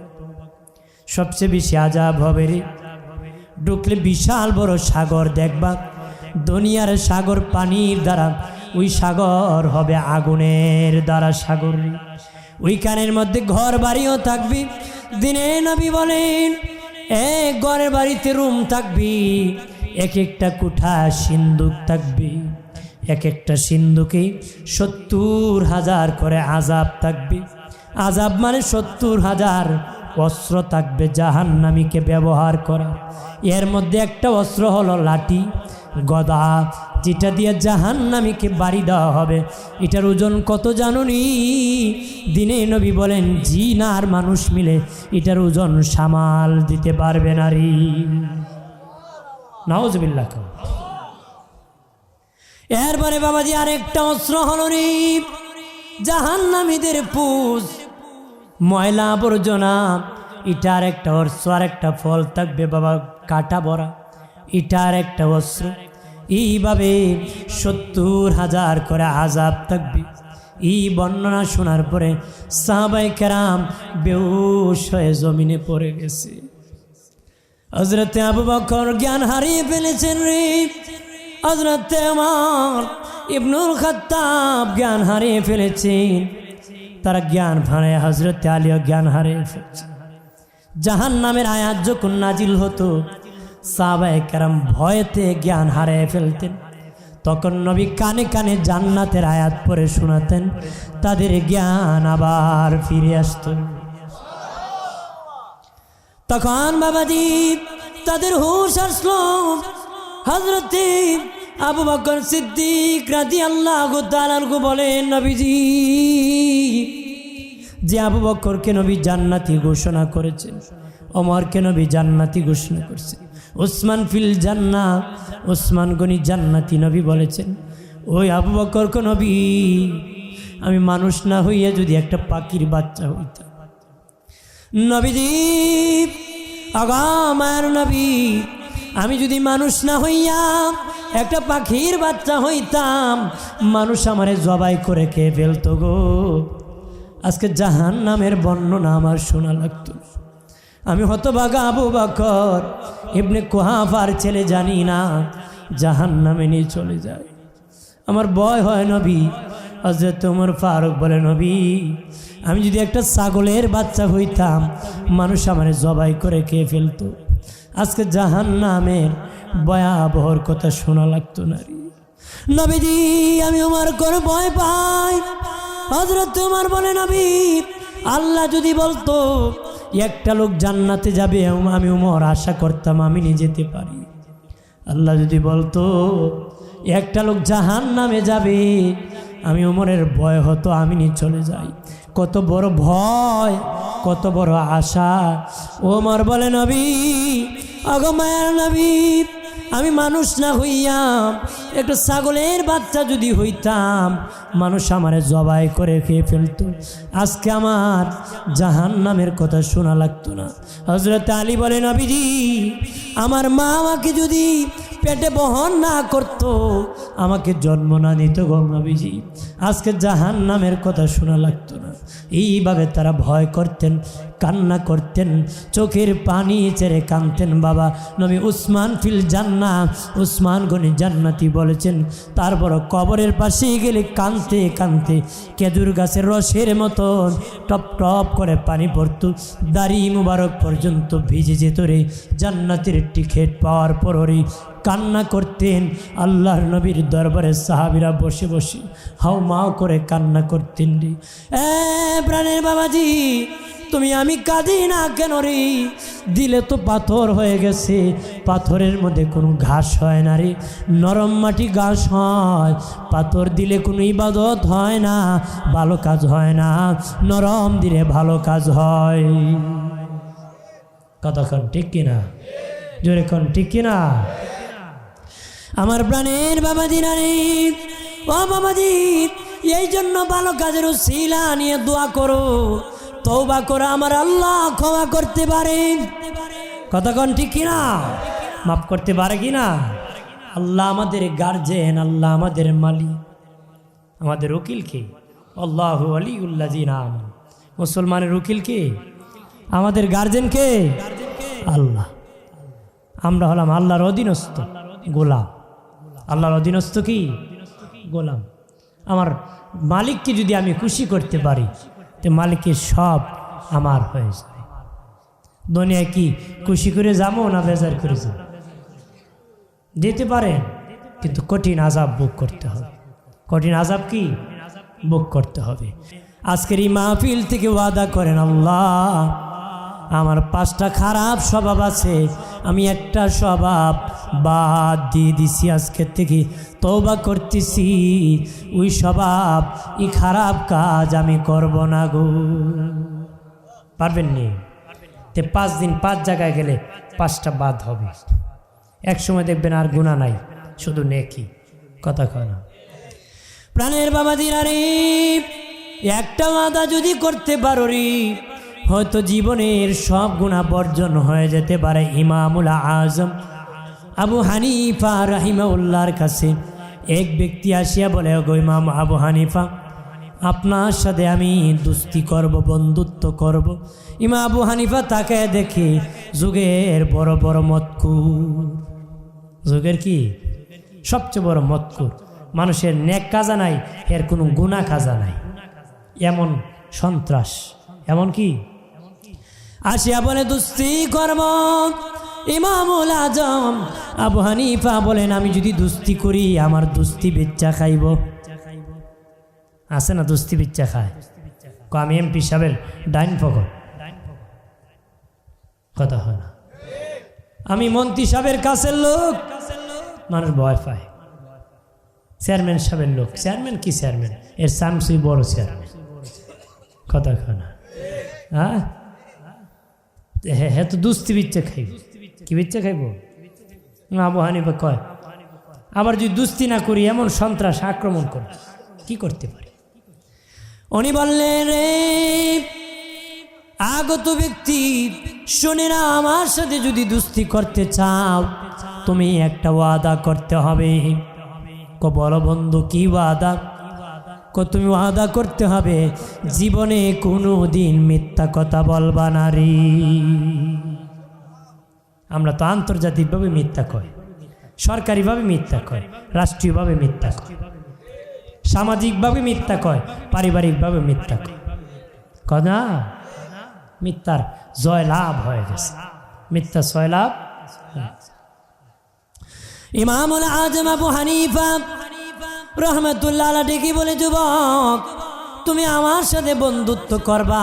সবচেয়ে বেশি আযাব হবে রে, ঢুকলে বিশাল বড় সাগর দেখবা, দুনিয়ার সাগর পানির দ্বারা, ওই সাগর হবে আগুনের দ্বারা সাগর। ওই কানের মধ্যে ঘর বাড়িও থাকবি। দিনে নবী বলেন, এক ঘরের বাড়িতে রুম থাকবি, এক একটা কুঠা সিন্দুক থাকবে, এক একটা সিন্দুকে 70,000 করে আযাব থাকবে। আযাব মানে 70,000 অস্ত্র থাকবে জাহান্নামীকে ব্যবহার করা। এর মধ্যে একটা অস্ত্র হলো লাঠি, গদা, যেটা দিয়ে জাহান্নামীকে বাড়ি দেওয়া হবে। এটার ওজন কত জানুনি? দিনে নবী বলেন, জিন আর মানুষ মিলে এটার ওজন সামাল দিতে পারবে না রে। নাউজুবিল্লাহ। এরপরে বাবাজি আরেকটা অস্ত্র হলো রে জাহান্নামীদের পুষ, ময়লা আবর্জনা। এটার একটা অস্ত্র, আর একটা ফল থাকবে বাবা কাটা ভরা, এটার একটা অস্ত্র। এইভাবে 70,000 করে আযাব থাকবে। এই বর্ণনা শোনার পরে সাহাবায়ে কেরাম বেহুশ হয়ে জমিনে পড়ে গেছে। হযরতে আবু বকর জ্ঞান হারিয়ে ফেলেছেন রে। হযরতে ওমর ইবনুল খাত্তাব জ্ঞান হারিয়ে ফেলেছেন। তারা জ্ঞান হারিয়ে, হযরতে আলীও জ্ঞান হারিয়ে ফেলেছে। জাহান্নামের আয়াত যখন নাজিল হতো, সাহাবায়ে কেরাম ভয়েতে জ্ঞান হারিয়ে ফেলতেন। তখন নবী কানে কানে জান্নাতের আয়াত পড়ে শোনাতেন, তাদের জ্ঞান আবার ফিরে আসত। তখন বাবাজি তাদের হুঁশ আসলো। হযরতে আবু বকর সিদ্দিক রাদিয়াল্লাহু তাআলা আনহু বলেন, নবীজি যে আবু বকরকে নবী জান্নাতি ঘোষণা করেছেন, ওমরকে নবী জান্নাতি ঘোষণা করেছেন, উসমান ফিল জান্নাহ, উসমান গনি জান্নাতি নবী বলেছেন। ওই আবু বকরকে নবী, আমি মানুষ না হইয়া যদি একটা পাখির বাচ্চা হইতাম। নবীজি আগা মায়ের নবী, আমি যদি মানুষ না হইয়া একটা পাখির বাচ্চা হইতাম, মানুষ আমারে জবাই করে খেয়ে ফেলতো গো। আজকে জাহান্নামের বর্ণনা আমার শোনা লাগতো। আমি হতভাগা আবু বকর ইবনে কুহাফার ছেলে, জানি না জাহান্নামে নিয়ে চলে যায়। আমার ভয় হয় নবী। হযরত ওমর ফারুক বলে, নবী আমি যদি একটা ছাগলের বাচ্চা হইতাম, মানুষ আমারে জবাই করে খেয়ে ফেলতো। আজকে জাহান্নামের ভয়াবহর কথা শোনা লাগতো না রে। নবীজি আমি ওমর করে ভয় পাই। হযরত ওমর বলে, নবী আল্লাহ যদি বলতো একটা লোক জান্নাতে যাবে, আমি ওমর আশা করতাম আমি নিয়ে যেতে পারি। আল্লাহ যদি বলতো একটা লোক জাহান্নামে যাবে, আমি ওমরের ভয় হতো আমি নিয়ে চলে যাই। কত বড় ভয়, কত বড় আশা। ওমর বলে, নবী আগো মায়ের নবী, আমি মানুষ না হইয়া একটু ছাগলের বাচ্চা যদি হইতাম, মানুষ আমারে জবাই করে খেয়ে ফেলতো, আজকে আমার জাহান্নামের কথা শোনা লাগতো না। হযরত আলী বলেন, নবীজি আমার মা আমাকে যদি পেটে বহন না করত, আমাকে জন্ম না দিত গো নবীজি, আজকে জাহান্নামের কথা শোনা লাগতো না। এইভাবে তারা ভয় করতেন, কান্না করতেন, চোখের পানি ছেড়ে কাঁদতেন। বাবা নবী উসমান ফিল জান্নাহ, উসমান গনি জান্নাতি বলেছেন, তারপর কবরের পাশে গেলে কাঁদতে কাঁদতে খেজুর গাছের রসের মতন টপ টপ করে পানি পড়ত, দাড়ি মুবারক পর্যন্ত ভিজে যেত রে। জান্নাতের টিকেট পাওয়ার পরই কান্না করতেন। আল্লাহর নবীর দরবারে সাহাবীরা বসে বসে হাউ মাও করে কান্না করতেন রে। প্রাণের বাবাজি, তুমি আমি কাঁদি না কেন রে? দিলে তো পাথর হয়ে গেছে, পাথরের মধ্যে কোনো ঘাস হয় না রে, নরম মাটি ঘাস হয়। পাথর দিলে কোনো ইবাদত হয় না, ভালো কাজ হয় না, নরম দিলে ভালো কাজ হয়। কতক্ষণ ঠিক কিনা? জোরে কোন ঠিক কিনা? আমার প্রাণের বাবাজি নারী, ও বাবাজি, এই জন্য ভালো কাজের উসিলা নিয়ে দোয়া করো, তওবা করো, আমার আল্লাহ ক্ষমা করতে পারে। কতক্ষণ ঠিক কিনা? মাফ করতে পারে কিনা? আল্লাহ আমাদের গার্জেন, আল্লাহ আমাদের মালিক, আমাদের উকিল কে? আল্লাহু ওয়ালিউল্লাযিনা আমানু। মুসলমানের উকিল কে? আমাদের গার্জেন কে? আল্লাহ। আমরা হলাম আল্লাহর অধীনস্থ গোলাম। আল্লাহর অধীনস্থ কি? গোলাম। আমার মালিককে যদি আমি খুশি করতে পারি, তো মালিকের সব আমার হয়ে যাবে। দুনিয়ায় কি খুশি করে যাবো না বেজার করে যাবো? যেতে পারেন, কিন্তু কঠিন আযাব ভোগ করতে হবে। কঠিন আযাব কি ভোগ করতে হবে। আজকের এই মাহফিল থেকে ওয়াদা করেন, আল্লাহ আমার 5টা খারাপ স্বভাব আছে, আমি একটা স্বভাব বাদ দিয়ে দিছি, আজকের থেকে তওবা করতেছি, ওই স্বভাব, এই খারাপ কাজ আমি করব না গো। পারবেন নি? তে 5 দিন 5 জায়গায় গেলে 5টা বাদ হবে। এক সময় দেখবেন আর গুনাহ নাই, শুধু নেকি। কথা কয় না? প্রাণের বাবা দিনারে, একটা ওয়াদা যদি করতে পারো রে, হয়তো জীবনের সব গুনাহ বর্জন হয়ে যেতে পারে। ইমামুল আজম আবু হানিফা রাহিমাহুল্লাহর কাছে এক ব্যক্তি আসিয়া বলে, গো ইমাম আবু হানিফা, আপনার সাথে আমি দুস্তি করব, বন্ধুত্ব করব। ইমাম আবু হানিফা তাকে দেখে যুগের বড় বড় মতকুর, যুগের কি সবচেয়ে বড় মতকুর, মানুষের নেক কাজা নাই, এর কোনো গুনাহ কাজা নাই, এমন সন্ত্রাস, এমন কি আসিয়া বলে দুস্তি করব। ইমামুল আজম আবু হানিফা বলেন, আমি যদি দুস্তি করি, আমার দুস্তি বেচ্চা খাইব। আছে না দুস্তি বেচ্চা খায়? আমি এমপি সাহেবের ডাইন পকেট। কথা হয় না? আমি মন্ত্রী সাহেবের কাছের লোক, মানুষ ভয় পায়। চেয়ারম্যান সাহেবের লোক, চেয়ারম্যান কি চেয়ারম্যান, এর সামসুই বড় চেয়ারম্যান। কথা হয় না? হ্যাঁ হ্যাঁ, তো দুস্তি বিচ্চা খাইব। কি বিচ্চা খাইব? আবু হানিফা কয়, আবার যদি দুস্তি না করি, এমন সন্ত্রাস আক্রমণ করে কি করতে পারি? উনি বললেন, রে আগত ব্যক্তি, শুনে না, আমার সাথে যদি দুস্তি করতে চাও, তুমি একটা ওয়াদা করতে হবে। বলো বন্ধু, কি ওয়াদা? তুমি ওয়াদা করতে হবে, জীবনে কোনো দিন মিথ্যা কথা বলবা না রে। আমরা তো আন্তর্জাতিকভাবে মিথ্যা কয়, সরকারিভাবে মিথ্যা কয়, রাষ্ট্রীয়ভাবে মিথ্যা কয়, সামাজিকভাবে মিথ্যা কয়, পারিবারিকভাবে মিথ্যা কয়। কথা মিথ্যার জয়লাভ হয়ে গেছে, মিথ্যা জয়লাভ। ইমামুল আজম আবু হানিফা রহমতুল্লাহ আলাইহি ডেকে বলে, যুবক, তুমি আমার সাথে বন্ধুত্ব করবা,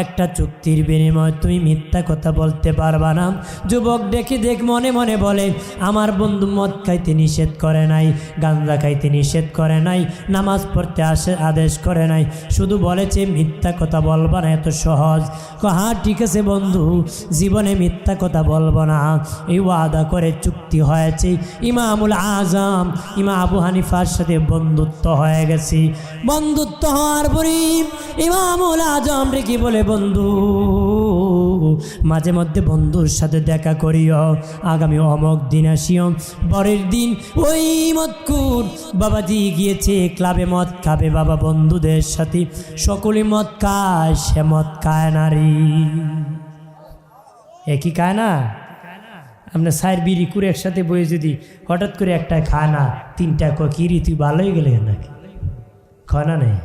একটা চুক্তির বিনিময়ে তুমি মিথ্যা কথা বলতে পারবা না। যুবক দেখে দেখ মনে মনে বলে, আমার বন্ধু মদ খাইতে নিষেধ করে নাই, গাঁজা খাইতে নিষেধ করে নাই, নামাজ পড়তে আদেশ করে নাই, শুধু বলেছে মিথ্যা কথা বলবা না, এত সহজ। হ্যাঁ ঠিক আছে বন্ধু, জীবনে মিথ্যা কথা বলবো না, এই ওয়াদা করে চুক্তি হয়েছে। ইমামুল আজম ইমাম আবু হানিফার সাথে বন্ধুত্ব হয়ে গেছে। বন্ধুত্ব হওয়ার পরে ইমামুল আজম রে কি বলে, বন্ধু মাঝে মধ্যে বন্ধুর সাথে দেখা করিও, আগামী অমক দিন আসিও। পরের দিন ওই মদকুর বাবাজি গিয়েছে ক্লাবে মদ খাবে বাবা বন্ধুদের সাথে, সকলে মদ খায়, সে মদ খায় না রে। একই খায় না? আপনার সাইর বিড়ি করে একসাথে বয়ে যদি হঠাৎ করে একটা খায় না, তিনটা কিরি তুই ভালোই গেলে নাকি খায় না নেই?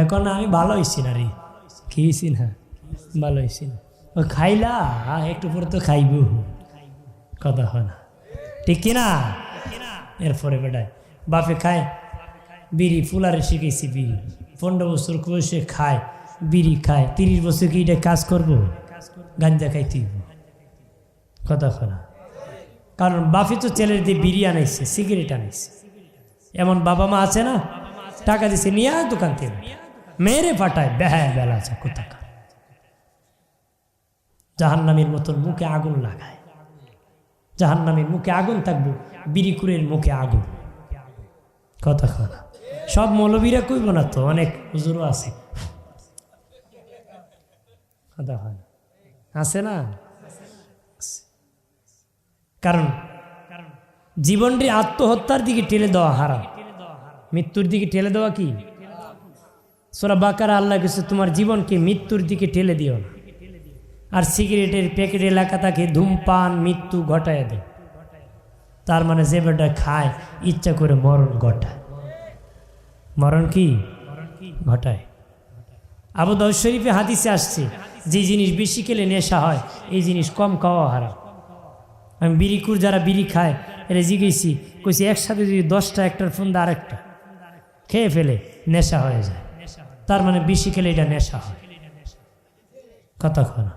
এখন আমি ভালো হয়েছি না রে, খেয়েছি না, ভালো হয়েছি না, ও খাইলা একটু পরে তো খাইব, কথা হয় না, ঠিক কিনা? এরপরে বেটায় বাপে খায় বিড়ি, ফুলারে শিখেছি বিড়ি, 15 বছর বয়সে খায় বিড়ি খায়, 30 বছর কি এটা কাজ করবো? গাঞ্জা খাইতে, কথা হয় না। কারণ বাপে তো ছেলের দিয়ে বিড়ি আনাইছে, সিগারেট আনাইছে। এমন বাবা মা আছে না, টাকা দিছে নিয়ে দোকান থেকে মেরে ফাটায়, বেলা আছে কোথাকার, জাহান্নামীর মতন মুখে আগুন লাগায়। জাহান্নামীর মুখে আগুন থাকবো, বিড়িকুরের মুখে আগুন, কথা হয় না। সব মৌলবীরা কইব না তো, অনেক হুজুরও আছে, কথা হয় না, আছে না? কারণ জীবনটি আত্মহত্যার দিকে ঠেলে দেওয়া হারাম, মৃত্যুর দিকে ঠেলে দেওয়া কি? সূরা বাকারা আল্লাহ কাছে তোমার জীবনকে মৃত্যুর দিকে ঠেলে দিও না। আর সিগারেটের প্যাকেট এলাকা তাকে ধূমপান মৃত্যু ঘটায় দেয়। তার মানে যে বেটা খায় ইচ্ছা করে মরণ ঘটায়, মরণ কি ঘটায়। আবু দাউদ শরীফে হাদিসে আসছে, যে জিনিস বেশি খেলে নেশা হয় এই জিনিস কম খাওয়া হারাম। আমি বিড়িকুর যারা বিড়ি খায় এরা জিজ্ঞেসি, কইছি একসাথে যদি 10টা একটার ফোন আরেকটা খেয়ে ফেলে নেশা হয়ে যায়, তার মানে বেশি খেলে এটা নেশা হয়, কথা কয় না।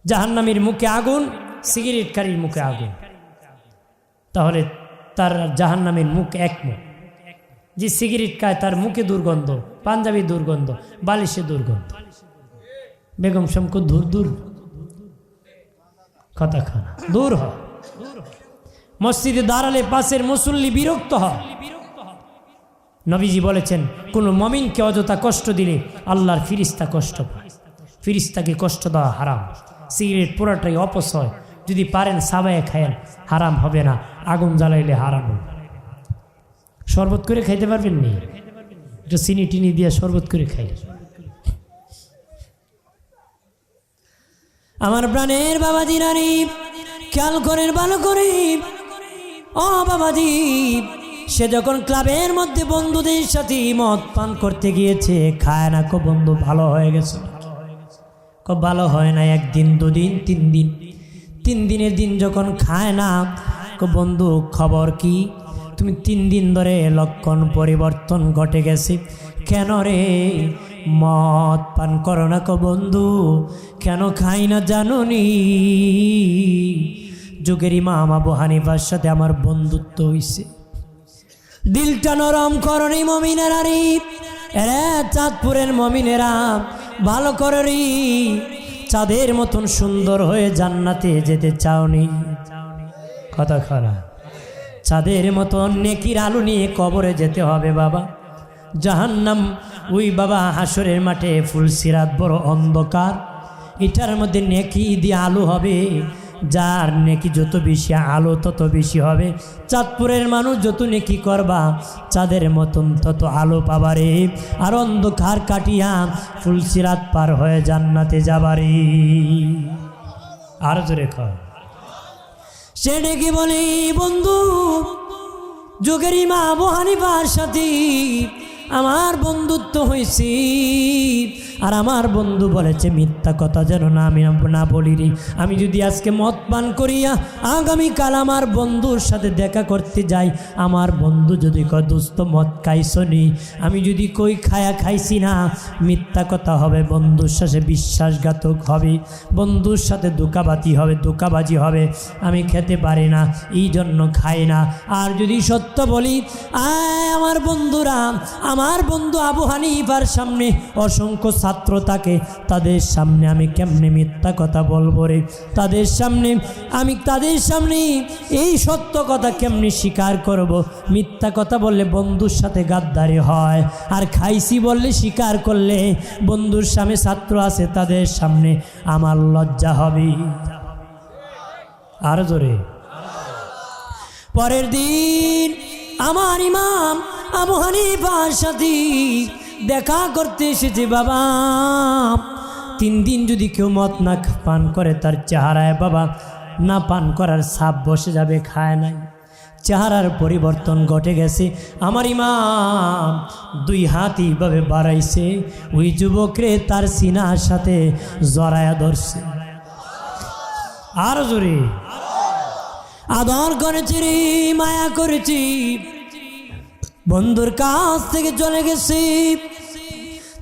জাহান্নামীর মুখে আগুন, সিগারেটকারীর মুখে আগুন, তাহলে তার জাহান্নামীর মুখ এক মুখ। যে সিগারেট খায় তার মুখে দুর্গন্ধ, পাঞ্জাবি দুর্গন্ধ, বালিশে দুর্গন্ধ, বেগম শমকুর দূর দূর, কথা খানা দূর হয়। মসজিদে দাঁড়ালে পাশের মুসল্লি বিরক্ত হয়। নবীজি বলেছেন, কোনো মমিনকে অযথা কষ্ট দিলে আল্লাহর ফিরিস্তা কষ্ট পায়, ফিরিস্তাকে কষ্ট দেওয়া হারাম। সিগারেট পুরাটাই অপচয়, যদি পারেন সাবায়ে খায়েন, হারাম হবে না, আগুন জ্বালাইলে হারাম হবে। শরবত করে খাইতে পারবেন নি? একটু চিনি টিনি দিয়ে শরবত করে খাই। আমার প্রাণের বাবাজি রানী খেয়াল করেন ভালো করে, ও বাবাজি, সে যখন ক্লাবের মধ্যে বন্ধুদের সাথে মদ পান করতে গিয়েছে, খায় না কো বন্ধু ভালো হয়ে গেছে, খুব ভালো হয় না, 1 দিন 2 দিন 3 দিন, 3 দিনের দিন যখন খায় না, কো বন্ধু খবর কি? তুমি 3 দিন ধরে লক্ষণ পরিবর্তন ঘটে গেছে, কেন রে মদ পান করো না কো বন্ধু? কেন খাই না জানো নি? যুগের ইমাম আবু হানিফার সাথে আমার বন্ধুত্ব হইছে। দিলটা নরম করনি মমিনেরা রে, এরে চাঁদপুরের মমিনেরা ভালো করে রে, চাঁদের মতন সুন্দর হয়ে জান্নাতে যেতে চাওনি, কথা খারাপ। চাঁদের মতন নেকির আলো নিয়ে কবরে যেতে হবে বাবা। জাহান্নাম ওই বাবা হাসরের মাঠে ফুলসিরাত বড় অন্ধকার, এটার মধ্যে নেকি দিয়ে আলো হবে, যার নেকি যত বেশি আলো তত বেশি হবে। চাঁদপুরের মানুষ যত নেকি করবা চাঁদের মতন তত আলো পাবারে, আর অন্ধকার কাটিয়া ফুলসিরাত পার হয়ে জান্নাতে যাবারে। আর জোরে কর। সে ডেকে বলে, বন্ধু যুগের ইমাম আবু হানিফার সাথে আমার বন্ধুত্ব হয়েছি, আর আমার বন্ধু বলেছে মিথ্যা কথা যেন না আমি না বলি রে। আমি যদি আজকে মদ পান করিয়া আগামীকাল আমার বন্ধুর সাথে দেখা করতে যাই, আমার বন্ধু যদি কয় দোস্ত মদ খাইছনি, আমি যদি কই খাইছি না, মিথ্যা কথা হবে, বন্ধুর সাথে বিশ্বাসঘাতক হবে, বন্ধুর সাথে ধোঁকাবাজি হবে, আমি খেতে পারি না, এই জন্য খাই না। আর যদি সত্য বলি, আমার বন্ধুরা, আমার বন্ধু আবু হানিফার সামনে অসংখ্য ছাত্র থাকে, তাদের সামনে আমি কেমনে মিথ্যা কথা বলবো রে? তাদের সামনে এই সত্য কথা কেমনে স্বীকার করব? মিথ্যা কথা বললে বন্ধুর সাথে গাদ্দারি হয়, আর খাইছি বললে স্বীকার করলে বন্ধুর সামনে ছাত্র আছে তাদের সামনে আমার লজ্জা হবে। আর জোরে। পরের দিন আমার ইমাম আবু হানিফার সাথে দেখা করতে এসেছে। বাবা, 3 দিন যদি কেউ মদ না পান করে, তার চেহারায় বাবা না পান করার ছাপ বসে যাবে, খায় নাই, চেহারার পরিবর্তন ঘটে গেছে। আমার ইমাম 2 হাত এইভাবে বাড়াইছে, ওই যুবকরে তার সিনার সাথে জড়ায়া ধরছে। আর জোরে। আদর করেছি রে, মায়া করেছি, বন্ধুর কাছ থেকে চলে গেছি,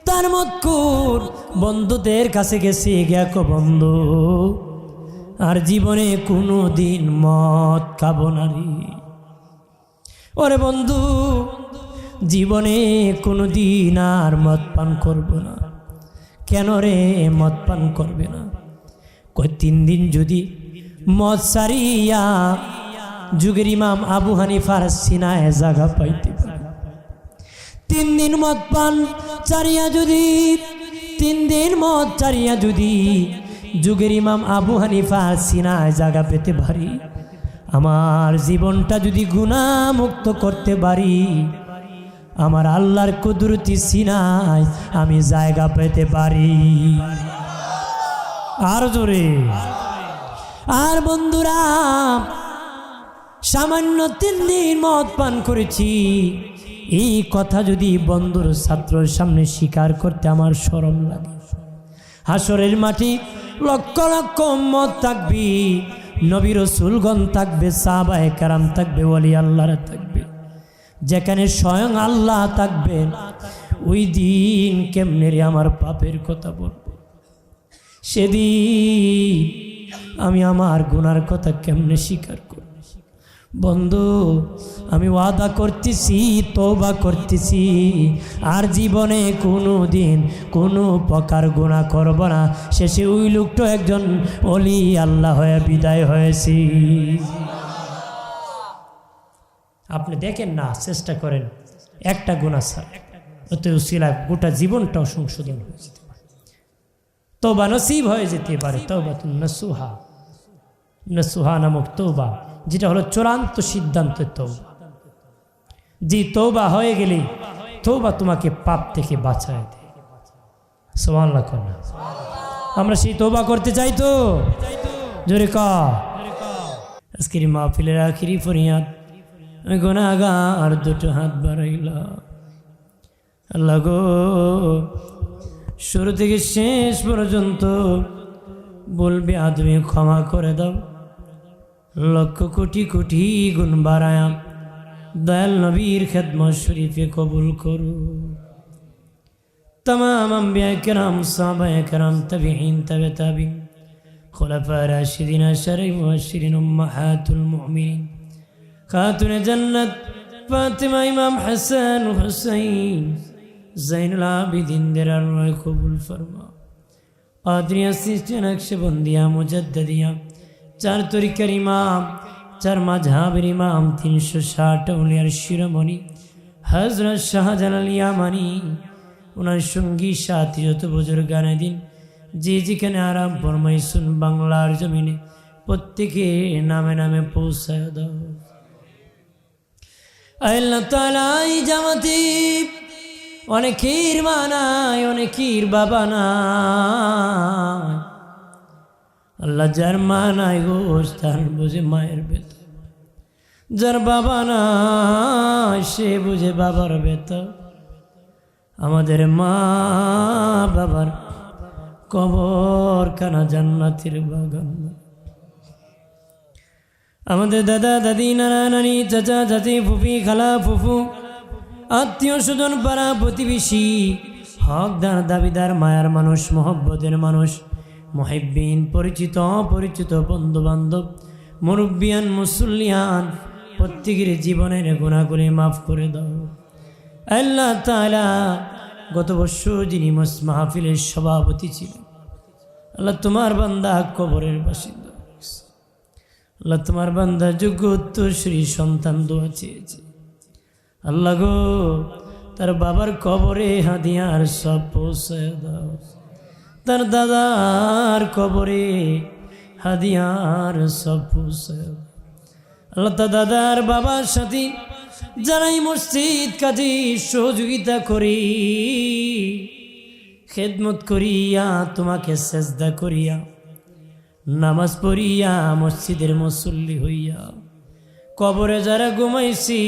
তার মতকুর বন্ধুদের কাছে গেছি, গেকো বন্ধু আর জীবনে কোনো দিন মদ খাবো না রে। ওরে বন্ধু, জীবনে কোনো দিন আর মদ পান করবো না। কেন রে মদ পান করবে না? কই 3 দিন যদি মদ সারিয়া যুগের ইমাম আবু হানিফার সিনায় জায়গা পাইতে পারে, 3 দিন মদ পান চারিয়া যদি 3 দিন মদ চারিয়া যদি যুগের ইমাম আবু হানিফার সিনায় জায়গা পেতে পারি, আমার জীবনটা যদি গুনাহ মুক্ত করতে পারি, আমার আল্লাহর কুদরতি সিনায় আমি জায়গা পেতে পারি। আর জোরে। আর বন্ধুরা, সামান্য 3 দিন মদ পান করেছি, এই কথা যদি বন্ধুর ছাত্রের সামনে স্বীকার করতে আমার শরম লাগে। হাসরের মাটি লক্ষ লক্ষ উম্মত থাকবে, নবী রাসূলগণ থাকবে, সাহাবায়ে কেরাম থাকবে, ওলি আল্লাহরা থাকবে, যেখানে স্বয়ং আল্লাহ থাকবে, ওই দিন কেমনে রে আমার পাপের কথা বলবো? সেদিন আমি আমার গুনার কথা কেমনে স্বীকার করব? বন্ধু, আমি ওয়াদা করতেছি, তওবা করতেছি, আর জীবনে কোনো দিন কোনো প্রকার গুনাহ করব না। শেষে ওই লোকটা একজন ওলি আল্লাহ হয়ে বিদায় হয়েছি। আপনি দেখেন না, চেষ্টা করেন, একটা গুনাহ ছাড়া ওতে উসিলায় গোটা জীবনটাও সংশোধন হয়ে যেতে পারে, তওবা নসিব হয়ে যেতে পারে। তওবাতুন নসুহা নামক তওবা, যেটা হলো চূড়ান্ত সিদ্ধান্তের তওবা। যে তওবা হয়ে গেলে তওবা তোমাকে পাপ থেকে বাঁচায় দেয়। সুবহানাল্লাহ। আমরা সেই তওবা করতে চাই তো? জোরে ক। আজকের মাহফিলের আখিরি ফরিয়াদ, আমি গুনাহগার 2 হাত বাড়াইলাম। আল্লাহ গো, শুরু থেকে শেষ পর্যন্ত বলবে আদমি ক্ষমা করে দাও, লক্ষ কোটি কোটি গুণ বাড়ায়া দয়াল নবীর খেদমত শরীফে কবুল করো। तमाम अंबिया किराम साहबा किराम तबीईन तबे ताबीन खुलफा राशिदीन अशरे मुबश्शिरीन उम्महातुल मुमिनीन खातून जन्नत फातिमा इमाम हसन हुसैन ज़ैनुल आबिदीन देरा रूह कबूल फरमा। कादरिया सिस्टर नक्शबंदिया मुजद्ददिया 4 तरीक़ार इमाम 4 मज़हबेर इमाम 360 औलियार शिरोमणि हज़रत शाहजालाल यामानी उनार संगी साथी যত বুজুর্গানে দিন যে যেখানে আরাম ফরমাইছুন বাংলার জমিনে প্রত্যেকে নামে নামে পৌঁছায় দাও। আল্লাহ তাআলা এই জামাতে অনেকের মা নাই, অনেকের বাবা নাই। আল্লাহ যার মা নাই গো তার বুঝে মায়ের ব্যথা, যার বাবা নাই সে বুঝে বাবার ব্যথা। আমাদের মা বাবার কবরখানা জান্নাতের বাগান, আমাদের দাদা দাদি নানা নানি চাচা চাচি ফুফি খালা ফুফু আত্মীয় স্বজন পাড়া প্রতিবেশী হকদার দাবিদার মায়ার মানুষ মহব্বতের মানুষ মুহিব্বিন পরিচিত অপরিচিত বন্ধু বান্ধব মুরব্বিয়ান মুসল্লিয়ান প্রত্যেকের জীবনের গুনাহগুলি মাফ করে দাও আল্লাহ তাআলা। গত বছর যিনি মাহফিলের সভাপতি ছিলেন, আল্লাহ তোমার বান্দা কবরের বাসিন্দা, আল্লাহ তোমার বান্দা যোগ্য উত্তরসূরি সন্তান দোয়া চেয়েছে। আল্লাহ গো, তার বাবার কবরে হাদিয়ার সব পৌঁছায় দাও, তার দাদার কবরে হাদিয়ার সব পৌঁছায় দাও। আল্লাহ তার দাদার বাবার সাথে যারাই মসজিদ কাজে সহযোগিতা করি, খেদমত করিয়া তোমাকে সেজদা করিয়া নামাজ পড়িয়া মসজিদের মুসল্লি হইয়া কবরে যারা ঘুমাইছি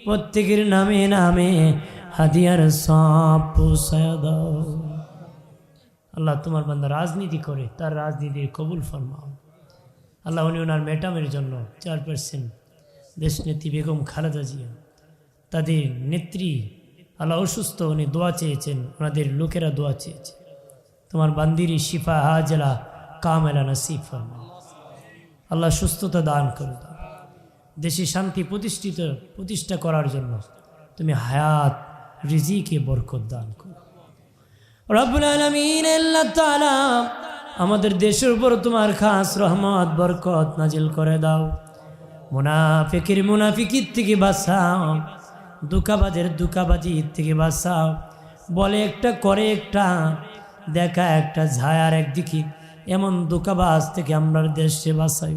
প্রত্যেকের নামে নামে হাদিয়ার সব পৌঁছায়া দাও। আল্লাহ তোমার বান্দা রাজনীতি করে, তার রাজনীতির কবুল ফরমাও। আল্লাহ উনি ওনার ম্যাডামের জন্য 4% দেশনেত্রী বেগম খালেদা জিয়া, তাদের নেত্রী আল্লাহ অসুস্থ, উনি দোয়া চেয়েছেন, ওনাদের লোকেরা দোয়া চেয়েছে। তোমার বান্দিরি শিফা হাজলা কামেলা নসিব ফরমাও। আল্লাহ সুস্থতা দান করে দাও। দেশে শান্তি প্রতিষ্ঠা করার জন্য তুমি হায়াত রিজিকে বরকত দান করো রব্বুল আলামিন। আল্লাহ তাআলা আমাদের দেশের উপর তোমার খাস রহমত বরকত নাজিল করে দাও। মুনাফিকির থেকে বাঁচাও, দুকাবাজের দুকাবাজির থেকে বাঁচাও। বলে একটা করে একটা, দেখা একটা ঝায়ার একদিকে, এমন দুকাবাজ থেকে আমরা দেশে বাঁচাই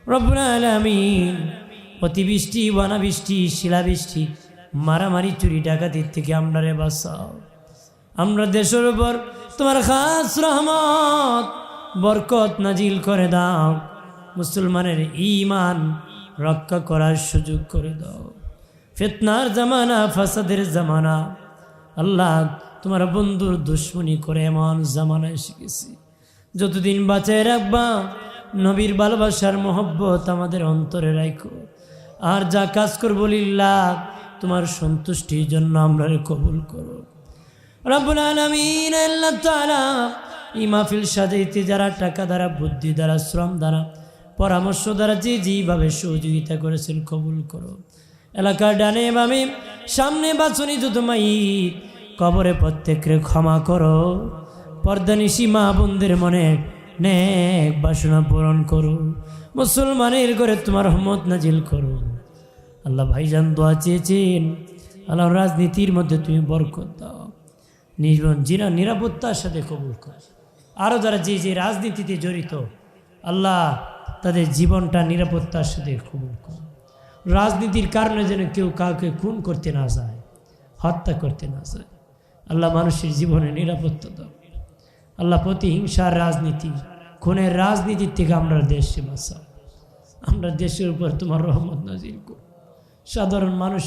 রব্বুল আলামিন। অতিবৃষ্টি অনাবৃষ্টি শিলাবৃষ্টি মারামারি চুরি ডাকাতির থেকে আমরা বাঁচাও। আমরা দেশের উপর তোমার খাস রহমত বরকত নাজিল করে দাও। মুসলমানের ঈমান রক্ষা করার সুযোগ করে দাও। ফিতনার জামানা, ফাসাদের জামানা, আল্লাহ তোমার বন্ধুর দুশ্মনী করে এমন জামানা এসে গেছি। যতদিন বাঁচায় রাখবা নবীর ভালোবাসার মহব্বত আমাদের অন্তরে রাখো। আর যা কাজ করবো লিল্লাহ তোমার সন্তুষ্টির জন্য আমরা কবুল করো রব্বুল আলামিন। আল্লাহ তাআলা এই মাহফিল সাজাইতে যারা টাকা দ্বারা, বুদ্ধি দ্বারা, শ্রম দ্বারা, পরামর্শ দ্বারা যে যেভাবে সহযোগিতা করেছেন কবুল করো। এলাকার ডানে বামে সামনে বাছনি যত মাইত কবরে প্রত্যেককে ক্ষমা করো। পর্দানিশি মা বোনদের মনে নেক বাসনা পূরণ করো। মুসলমানের ঘরে তোমার রহমত নাজিল করো। আল্লাহ ভাইজান দোয়া চেয়েছেন, আল্লাহ রাজনীতির মধ্যে তুমি বরকত দাও। নির্বাচন জিনা নিরাপত্তার সাথে কবুল কর। আরও যারা যে রাজনীতিতে জড়িত আল্লাহ তাদের জীবনটা নিরাপত্তার সাথে কবুল কর। রাজনীতির কারণে যেন কেউ কাউকে খুন করতে না যায়, হত্যা করতে না যায়। আল্লাহ মানুষের জীবনে নিরাপত্তা দাও। আল্লাহ প্রতিহিংসার রাজনীতি, খুনের রাজনীতির থেকে আমরা দেশে বাঁচাও। আমরা দেশের উপর তোমার রহমত নাজিল করো। সাধারণ মানুষ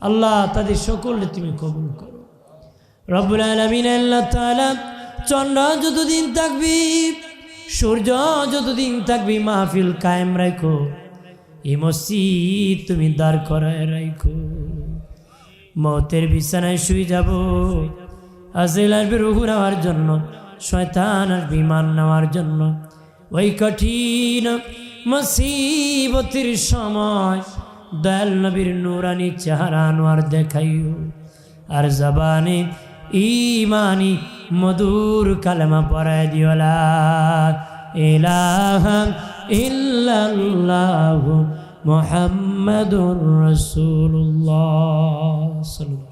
আল্লাহ তাদের সকলে তুমি কবুল করো রব্বুল আলামিন। আল্লাহ তাআলা চন্দ্র যতদিন থাকবি, সূর্য যতদিন থাকবি, মাহফিল কায়েম রাখো। এই মসজিদ তুমি দাঁড় করায় রাখো। মৌতের বিছানায় শুয়ে যাব, আজরাইল আসবে রূহ নেওয়ার জন্য, শয়তান আসবে ঈমান নেওয়ার জন্য। ওই কঠিন মুসিবতের সময় দয়াল নবীর নূরানি চেহারা আনোয়ার দেখাইও। আর জবানে ঈমানি মধুর কালেমা পড়ায় দিও, লা ইলাহা ইল্লাল্লাহু মুহাম্মাদুর রাসূলুল্লাহ।